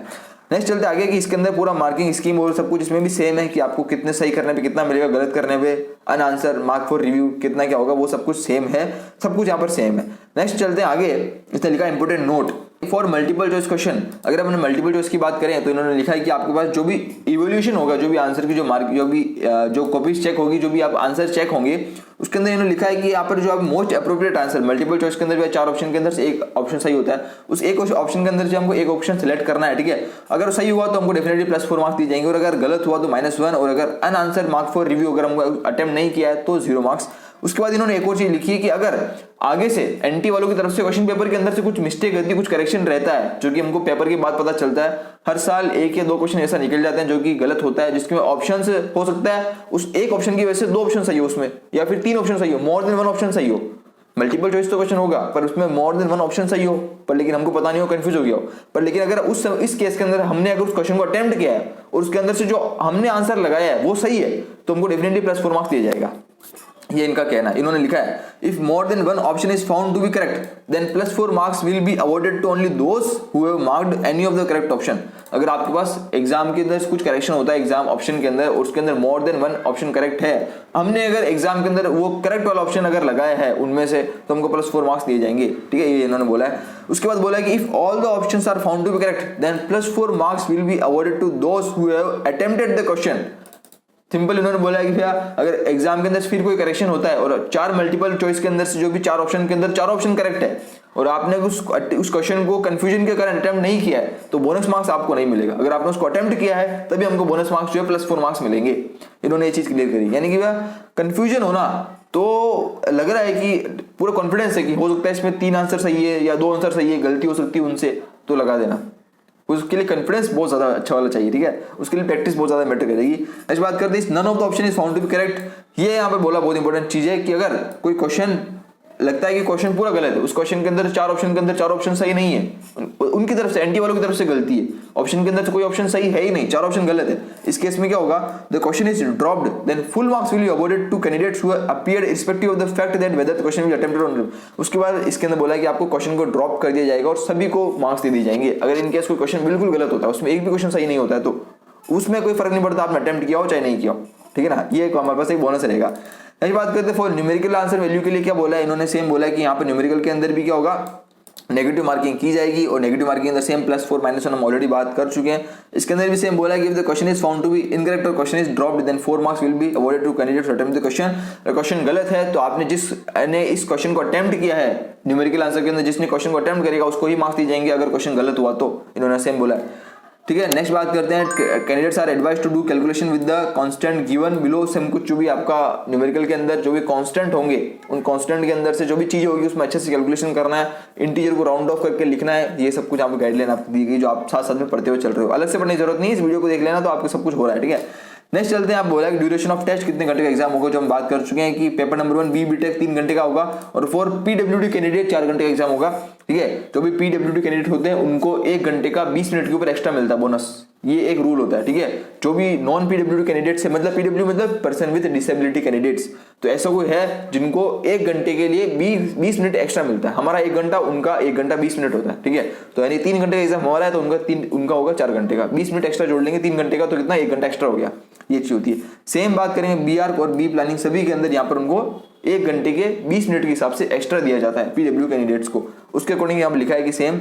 नेक्स्ट चलते आगे कि इसके अंदर पूरा मार्किंग स्कीम और सब कुछ इसमें भी सेम है कि आपको कितने सही करने पे कितना मिलेगा, गलत करने पे अनआंसर मार्क फॉर रिव्यू कितना क्या होगा, वो सब कुछ सेम है, सब कुछ यहाँ पर सेम है। नेक्स्ट चलते हैं आगे, इसने लिखा important note for multiple choice question. अगर अपन मल्टीपल चॉइस की बात करें तो इन्होंने लिखा है कि आपके पास जो भी इवोल्यूशन होगा, जो भी आंसर की जो मार्क जो कॉपीज चेक होगी, जो भी आप आंसर चेक होंगे, उसके अंदर इन्होंने लिखा है कि यहाँ पर जो आप most appropriate answer multiple choice के अंदर भी 4 ऑप्शन के अंदर से एक ऑप्शन सही होता है, उस एक ऑप्शन के अंदर से हमको एक ऑप्शन सेलेक्ट करना है, ठीक है। अगर सही हुआ तो हमको डेफिनेटली +4 मार्क्स दिए जाएंगे, और अगर गलत हुआ तो -1, और अगर अनआंसर मार्क फॉर रिव्यू अगर हमको अटेम्प्ट नहीं किया है तो 0 मार्क्स। उसके बाद इन्होंने एक और चीज लिखी है कि अगर आगे से एनटी वालों की तरफ से क्वेश्चन पेपर के अंदर से कुछ मिस्टेक रहती है, कुछ करेक्शन रहता है, जो कि हमको पेपर के बाद पता चलता है, हर साल 1 या 2 क्वेश्चन ऐसा निकल जाते हैं जो कि गलत होता है, जिसमें ऑप्शन हो सकता है उस एक ऑप्शन की वजह से 2 ऑप्शन सही हो उसमें, या फिर 3 ऑप्शन सही हो, मोर देन 1 ऑप्शन सही हो। मल्टीपल चॉइस तो क्वेश्चन होगा पर उसमें मोर देन 1 ऑप्शन सही हो, पर लेकिन हमको पता नहीं हो, कंफ्यूज हो गया हो। पर लेकिन अगर इस केस के अंदर हमने अगर उस क्वेश्चन को अटेम्प्ट किया है और उसके अंदर से जो हमने आंसर लगाया है वो सही है, तो हमको डेफिनेटली +4 मार्क्स दिया जाएगा। ये इनका कहना है, इन्होंने लिखा है if more than 1 option is found to be correct then +4 marks will be awarded to only those who have marked any of the correct option. अगर आपके पास एग्जाम के अंदर कुछ करेक्शन होता है एग्जाम ऑप्शन के अंदर और उसके अंदर मोर देन 1 ऑप्शन करेक्ट है, हमने अगर एग्जाम के अंदर वो करेक्ट वाला ऑप्शन अगर लगाया है उनमें से, तो हमको +4 मार्क्स दिए जाएंगे, ठीक है, ये इन्होंने बोला है। उसके बाद बोला है कि if all the options are found to be correct then +4 marks will be awarded to those who have attempted the question. Simple इन्होंने बोला है कि भैया अगर एग्जाम के अंदर फिर कोई करेक्शन होता है और 4 मल्टीपल चॉइस के अंदर से जो भी 4 ऑप्शन के अंदर 4 ऑप्शन करेक्ट है और आपने उस क्वेश्चन को कंफ्यूजन के कारण अटेम्प्ट नहीं किया है, तो बोनस मार्क्स आपको नहीं मिलेगा। अगर आपने उसको अटेम्प्ट किया है तभी हमको बोनस मार्क्स जो है +4 मार्क्स मिलेंगे। इन्होंने ये चीज क्लियर करी, यानी कि भैया कंफ्यूजन होना तो लग रहा है कि पूरा कॉन्फिडेंस है कि हो सकता है इसमें 3 आंसर सही है या 2 आंसर सही है, गलती हो सकती है उनसे, तो लगा देना। उसके लिए कॉन्फिडेंस बहुत ज्यादा अच्छा वाला चाहिए, ठीक है, उसके लिए प्रैक्टिस बहुत ज्यादा मैटर करेगी। नेक्स्ट बात करते हैं none of the option is found to be correct. ये यहाँ पे बोला बहुत इंपॉर्टेंट चीज है कि अगर कोई क्वेश्चन लगता है कि क्वेश्चन पूरा गलत है, उस क्वेश्चन के अंदर 4 ऑप्शन के अंदर 4 ऑप्शन सही नहीं है, उनकी तरफ से एंटी वालों की तरफ से गलती है, ऑप्शन के अंदर से कोई ऑप्शन सही है ही नहीं, 4 ऑप्शन गलत है, इस केस में क्या होगा, the question is dropped then full marks will be awarded to candidates who appeared irrespective of the fact that whether the question will attempted on. उसके बाद इसके अंदर बोला है कि आपको क्वेश्चन को ड्रॉप कर दिया जाएगा और सभी को मार्क्स दे दिए जाएंगे। अगर इनकेस कोई क्वेश्चन बिल्कुल गलत होता है, उसमें एक भी क्वेश्चन सही नहीं होता है, तो उसमें कोई फर्क नहीं पड़ता आपने अटेम्प्ट किया हो चाहे नहीं किया हो, ठीक है ना, ये हमारे पास एक बोनस रहेगा। यही बात करते हैं फॉर न्यूमेरिकल आंसर वैल्यू के लिए क्या बोला है इन्होंने, सेम बोला है कि यहाँ पे न्यूमेरिकल के अंदर भी क्या होगा, नेगेटिव मार्किंग की जाएगी, और नेगेटिव मार्किंग के अंदर सेम +4 -1 हम ऑलरेडी बात कर चुके हैं। इसके अंदर भी सेम बोला है कि the question is found to be incorrect और question is dropped then 4 marks will be awarded to candidates who attempt the question. Question गलत है तो आपने जिसने इस क्वेश्चन को अटेम्प्ट किया है न्यूमेरिकल आंसर के अंदर, जिसने क्वेश्चन को अटेम्प्ट करेगा उसको ही मार्क्स दिए जाएंगे अगर क्वेश्चन गलत हुआ तो, इन्होंने सेम बोला है, ठीक है। नेक्स्ट बात करते हैं candidates are advise to do calculation with the constant given below. से कुछ जो भी आपका न्यूमेरिकल के अंदर जो भी कांस्टेंट होंगे उन कांस्टेंट के अंदर से जो भी चीज होगी उसमें अच्छे से कैलकुलेशन करना है, इंटीजर को राउंड ऑफ करके लिखना है, ये सब कुछ आपको गाइडलाइन आपको दी गई जो आप साथ साथ में पढ़ते हुए चल रहे हो, अलग से पढ़ने की जरूरत नहीं है, इस वीडियो को देख लेना तो आपको सब कुछ हो रहा है, ठीक है। नेक्स्ट चलते हैं, आप बोला कि ड्यूरेशन ऑफ टेस्ट कितने घंटे का एग्जाम होगा, जो हम बात कर चुके हैं कि पेपर नंबर 1 बीटेक 3 घंटे का होगा और फॉर पीडब्ल्यूडी कैंडिडेट 4 घंटे का एग्जाम होगा, ठीक है। जो भी पीडब्ल्यूडी कैंडिडेट होते हैं उनको 1 घंटे का 20 मिनट के ऊपर एक्स्ट्रा मिलता है बोनस, ये एक रूल होता है, ठीक है। जो भी नॉन पीडब्ल्यूडी कैंडिडेट से, मतलब पीडब्ल्यू मतलब पर्सन विद डिसेबिलिटी कैंडिडेट्स, तो ऐसा कोई है जिनको 1 घंटे के लिए 20 मिनट एक्स्ट्रा मिलता है, हमारा 1 घंटा उनका 1 घंटा 20 मिनट होता है, ठीक है। तो यानी 3 घंटे का एग्जाम हमारा है तो उनका होगा 4 घंटे का, 20 मिनट एक्स्ट्रा जोड़ लेंगे 3 घंटे का, तो कितना 1 घंटा एक्स्ट्रा हो गया, ये चीज होती है। सेम बात करेंगे बी आर्क और बी प्लानिंग, सभी के अंदर यहाँ पर उनको 1 घंटे के 20 मिनट के हिसाब से एक्स्ट्रा दिया जाता है पीडब्ल्यू कैंडिडेट्स को। उसके अकॉर्डिंग यहाँ पर लिखा है कि सेम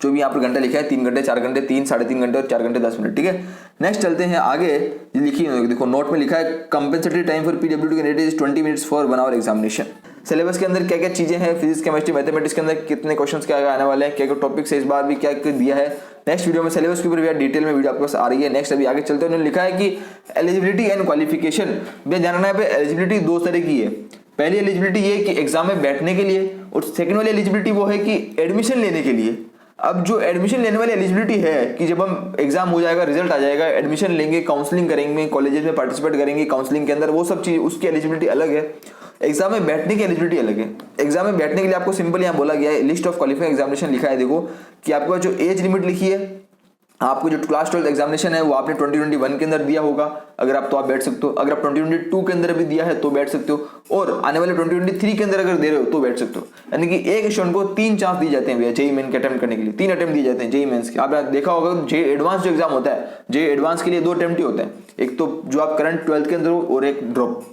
जो भी यहाँ पर घंटा लिखा है 3 घंटे 4 घंटे 3 साढ़े 3 घंटे और 4 घंटे 10 मिनट। ठीक है, नेक्स्ट चलते हैं आगे। लिखी देखो नोट में लिखा है कंपेंसेटरी टाइम फॉर पीडब्ल्यूडी candidate is 20 minutes for 1 hour examination. Syllabus के अंदर क्या क्या चीजें हैं, फिजिक्स केमिस्ट्री मैथमेटिक्स के अंदर कितने क्वेश्चंस क्या आने वाले हैं, क्या क्या टॉपिक्स है, इस बार भी क्या दिया है। नेक्स्ट वीडियो में सिलेबस के ऊपर भी डिटेल में वीडियो आपके पास आ रही है। नेक्स्ट अभी आगे चलते हैं, उन्होंने लिखा है कि एलिजिबिलिटी एंड क्वालिफिकेशन। भैया जानना है पे एलिजिबिलिटी 2 तरह की है। पहली एलिजिबिलिटी ये कि एग्जाम में बैठने के लिए, और सेकंड वाली एलिजिबिलिटी वो है कि एडमिशन लेने के लिए। अब जो एडमिशन लेने वाली एलिजिबिलिटी है कि जब हम एग्जाम हो जाएगा, रिजल्ट आ जाएगा, एडमिशन लेंगे, काउंसलिंग करेंगे, कॉलेजेस में पार्टिसिपेट करेंगे काउंसलिंग के अंदर, वो सब चीज उसकी एलिजिबिलिटी अलग है। एग्जाम में बैठने की एलिजिबिलिटी अलग है। एग्जाम में बैठने के लिए आपको सिंपल यहाँ बोला गया है, लिस्ट ऑफ क्वालिफाइंग एग्जामिनेशन लिखा है। देखो कि आपके पास जो एज लिमिट लिखी है, आपको जो क्लास 12 एग्जामिनेशन है वो आपने 2021 के अंदर दिया होगा, अगर आप तो आप बैठ सकते हो। अगर आप 2022 के अंदर भी दिया है तो बैठ सकते हो, और आने वाले 2023 के अंदर अगर दे रहे हो तो बैठ सकते हो। यानी कि एक स्टूडेंट को 3 चांस दिए जाते हैं भैया जेईई मेन के अटेम्प्ट करने के लिए। 3 अटेम्प्ट दिए जाते हैं जेईई मेंस के। आपने देखा होगा जेईई एडवांस जो एग्जाम होता है, जेईई एडवांस के लिए 2 अटेम्प्ट ही होते हैं, एक तो जो आप करंट 12th के अंदर हो और एक ड्रॉप।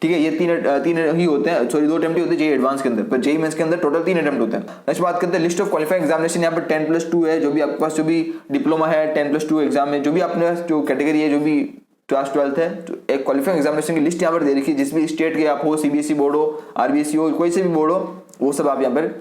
ठीक है, ये तीन ही होते हैं, सॉरी 2 अटेम्प्ट ही होते हैं जेईई एडवांस के अंदर, पर जेईई मेंस के अंदर टोटल 3 अटेम्प्ट होते हैं। नेक्स्ट बात करते हैं लिस्ट ऑफ क्वालिफाइंग एग्जामिनेशन। यहाँ पर 10+2 है, जो भी आपके पास जो भी डिप्लोमा है 10+2 एग्जाम में, जो भी आपने जो कैटेगरी है, जो भी क्लास 12th है, तो एक क्वालिफाइंग एग्जामिनेशन की लिस्ट यहाँ पर दे रखी है। जिस भी स्टेट के आप हो, सीबीएसई बोर्ड हो, आरबीएसई हो, कोई से भी बोर्ड हो, वो सब आप यहाँ पर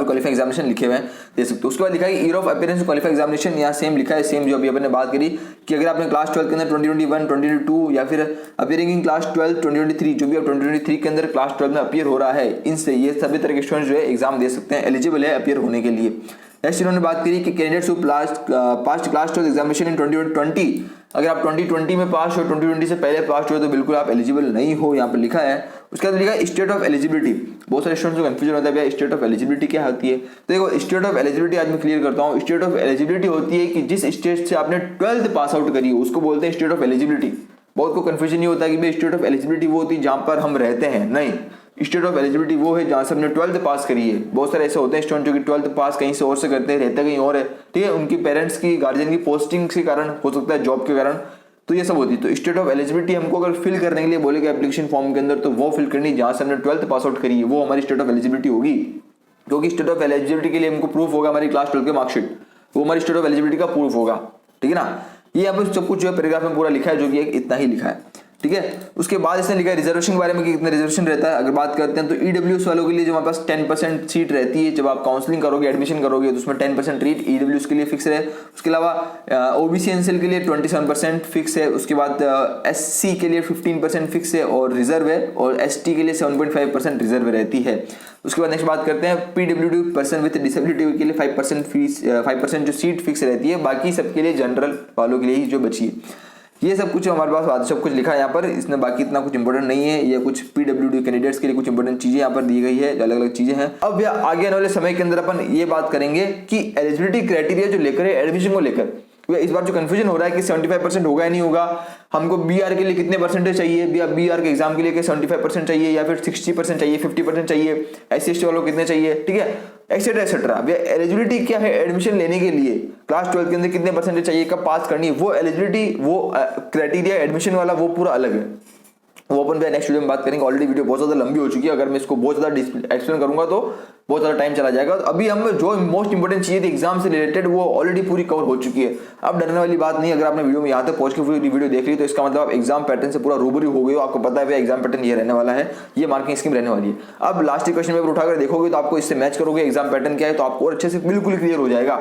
क्वालिफाइंग एग्जामिनेशन लिखे हुए हैं, दे सकते हो। उसके बाद लिखा है year of appearance qualifying examination. यहाँ सेम लिखा है, सेम जो अभी अपन ने बात करी कि अगर आपने क्लास 12 के अंदर 2021, 2022 या फिर अपीयरिंग इन क्लास 12, 2023, जो भी आप 2023 के अंदर क्लास 12 में अपीयर हो रहा है, इनसे ये सभी तरह के स्टूडेंट जो है एग्जाम दे सकते हैं, एलिजिबल है अपीयर होने के लिए। नेक्स्ट इन्होंने बात करी कि candidates who passed class 12 examination in 2020, अगर आप 2020 में पास हो, 2020 से पहले पास हो, तो बिल्कुल आप एलिजिबल नहीं हो, यहाँ पर लिखा है। उसके बाद लिखा है स्टेट ऑफ एलिजिबिलिटी। बहुत सारे स्टूडेंट्स को कंफ्यूजन होता है भैया स्टेट ऑफ एलिजिबिलिटी क्या होती है। तो देखो स्टेट ऑफ एलिजिबिलिटी आज मैं क्लियर करता हूँ। स्टेट ऑफ एलिजिबिलिटी होती है कि जिस स्टेट से आपने 12th पास आउट करी हो उसको बोलते हैं स्टेट ऑफ एलिजिबिलिटी। बहुत को कंफ्यूजन नहीं होता कि भाई स्टेट ऑफ एलिजिबिलिटी वो होती है जहाँ पर हम रहते हैं, नहीं। स्टेट ऑफ एलिजिबिलिटी वो है जहाँ से हमने 12th पास करी है। बहुत सारे ऐसे होते हैं स्टूडेंट जो कि 12th पास कहीं से और से करते हैं, रहते कहीं और है, ठीक है, उनकी पेरेंट्स की गार्जियन की पोस्टिंग के कारण हो सकता है, जॉब के कारण, तो ये सब होती है। तो स्टेट ऑफ एलिजिबिलिटी हमको अगर फिल करने के लिए बोलेगा एप्लीकेशन फॉर्म के अंदर, तो वो फिल करनी जहाँ से हमने 12th पास आउट करी है, वो हमारी स्टेट ऑफ एलिजिबिलिटी होगी। क्योंकि स्टेट ऑफ एलिजिबिलिटी के लिए हमको प्रूफ होगा हमारी क्लास 12 के मार्कशीट, वो हमारी स्टेट ऑफ एलिजिबिलिटी का प्रूफ होगा, ठीक है ना। ये यहाँ पर सब कुछ जो है पैराग्राफ में पूरा लिखा है, जो कि इतना ही लिखा है, ठीक है। उसके बाद इसने लिखा है रिजर्वेशन के बारे में कि कितना रिजर्वेशन रहता है। अगर बात करते हैं तो ईडब्ल्यूएस वालों के लिए जो हमारे पास 10% सीट रहती है, जब आप काउंसलिंग करोगे, एडमिशन करोगे, तो उसमें 10% रेट ईडब्ल्यूएस के लिए फिक्स है। उसके अलावा ओबीसी एनसीएल के लिए 27% फिक्स है। उसके बाद एससी के लिए 15% फिक्स है और रिजर्व है, और एसटी के लिए 7.5% रिजर्व रहती है। उसके बाद नेक्स्ट बात करते हैं पीडब्ल्यूडी पर्सन विद डिसेबिलिटी के लिए 5% जो सीट फिक्स रहती है, बाकी सबके लिए जनरल वालों के लिए ही जो बची है। ये सब कुछ हमारे पास सब कुछ लिखा है यहाँ पर, इसमें बाकी इतना कुछ इंपॉर्टेंट नहीं है। ये कुछ पीडब्ल्यूडी कैंडिडेट्स के लिए कुछ इंपॉर्टेंट चीजें यहाँ पर दी गई है, अलग अलग चीजें हैं। अब आगे आने वाले समय के अंदर अपन ये बात करेंगे कि एलिजिबिलिटी क्राइटेरिया जो लेकर है एडमिशन को लेकर, इस बार जो कंफ्यूजन हो रहा है कि 75% होगा या नहीं होगा, हमको बीआर के लिए कितने परसेंटेज चाहिए, बीआर के एग्जाम के लिए 75% चाहिए या फिर 60% चाहिए, 50% चाहिए, SC/ST वालों को कितने चाहिए, ठीक है, एक्सेट्रा एक्सेट्रा। एलिजिबिलिटी क्या है एडमिशन लेने के लिए, क्लास 12 के अंदर कितने परसेंटेज चाहिए, कब पास करनी है, वो एलिजिबिलिटी, वो क्राइटेरिया एडमिशन वाला वो पूरा अलग है। वो अपन नेक्स्ट वीडियो में बात करेंगे। ऑलरेडी वीडियो बहुत ज्यादा लंबी हो चुकी है, अगर मैं इसको बहुत ज्यादा एक्सप्लेन करूंगा तो बहुत ज्यादा टाइम चला जाएगा। अभी हम जो मोस्ट इंपोर्टेंट चीजें थी एग्जाम से रिलेटेड वो ऑलरेडी पूरी कवर हो चुकी है। अब डरने वाली बात नहीं। अगर आपने वीडियो में यहाँ तक पहुंच के पूरी वीडियो देख ली तो इसका मतलब आप एग्जाम पैटर्न से पूरा रूबरू हो गए हो, आपको पता है एग्जाम पैटर्न ये रहने वाला है, ये मार्किंग स्कीम रहने वाली है। अब लास्ट क्वेश्चन पेपर उठाकर देखोगे तो आपको इससे मैच करोगे एग्जाम पैटर्न क्या है, तो आपको अच्छे से बिल्कुल क्लियर हो जाएगा।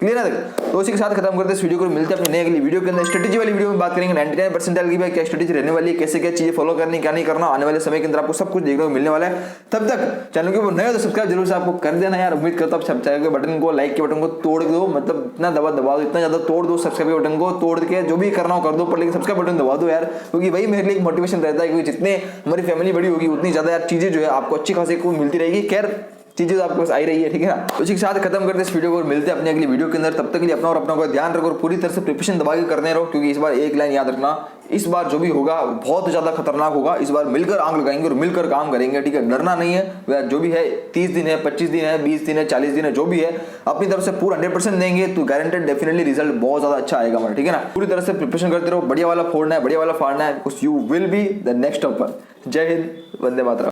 क्लियर है? तो इसी के साथ खत्म करते हैं इस वीडियो को। मिलते हैं अपने नए अगली वीडियो के अंदर। स्ट्रेटेजी वाली वीडियो में बात करेंगे 99 परसेंटाइल की भाई क्या स्ट्रेटेजी रहने वाली है, कैसे क्या चीजें फॉलो करनी, क्या नहीं करना, आने वाले समय के अंदर आपको सब कुछ देखने को मिलने वाला है। तब तक चैनल के ऊपर नए हो तो सब्सक्राइब जरूर से आपको कर देना यार। उम्मीद करता हूं सब्सक्राइब के बटन को, लाइक के बटन को तोड़ दो, मतलब इतना दबा दो, इतना ज्यादा तोड़ दो, सब्सक्राइब के बटन को तोड़ के जो भी करना हो कर दो, पर लेकिन सब्सक्राइब बटन दबा दो यार, क्योंकि वही मेरे लिए एक मोटिवेशन रहता है। क्योंकि जितने हमारी फैमिली बड़ी होगी उतनी ज्यादा यार चीजें जो है आपको अच्छी खासी को मिलती रहेगी। खैर चीजें तो आपके पास आई रही है, ठीक है ना। तो इसी के साथ खत्म करते इस वीडियो को और मिलते हैं अपनी अगली वीडियो के अंदर। तब तक के लिए अपना और अपना को ध्यान रखो और पूरी तरह से प्रिपरेशन दबा के करने रहो, क्योंकि इस बार एक लाइन याद रखना, इस बार जो भी होगा बहुत ज्यादा खतरनाक होगा। इस बार मिलकर आग लगाएंगे और मिलकर काम करेंगे, ठीक है। डरना नहीं है, वह जो भी है 30 दिन है, 25 दिन है, 20 दिन है, 40 दिन है, जो भी है अपनी तरफ से पूरा 100% देंगे तो गारंटेड डेफिनेटली रिजल्ट बहुत ज्यादा अच्छा आएगा हमारा, ठीक है ना। पूरी तरह से प्रिपरेशन करते रहो, बढ़िया वाला फोड़ना है, बढ़िया वाला फाड़ना है, because you will be the next topper. जय हिंद, वंदे मातरम।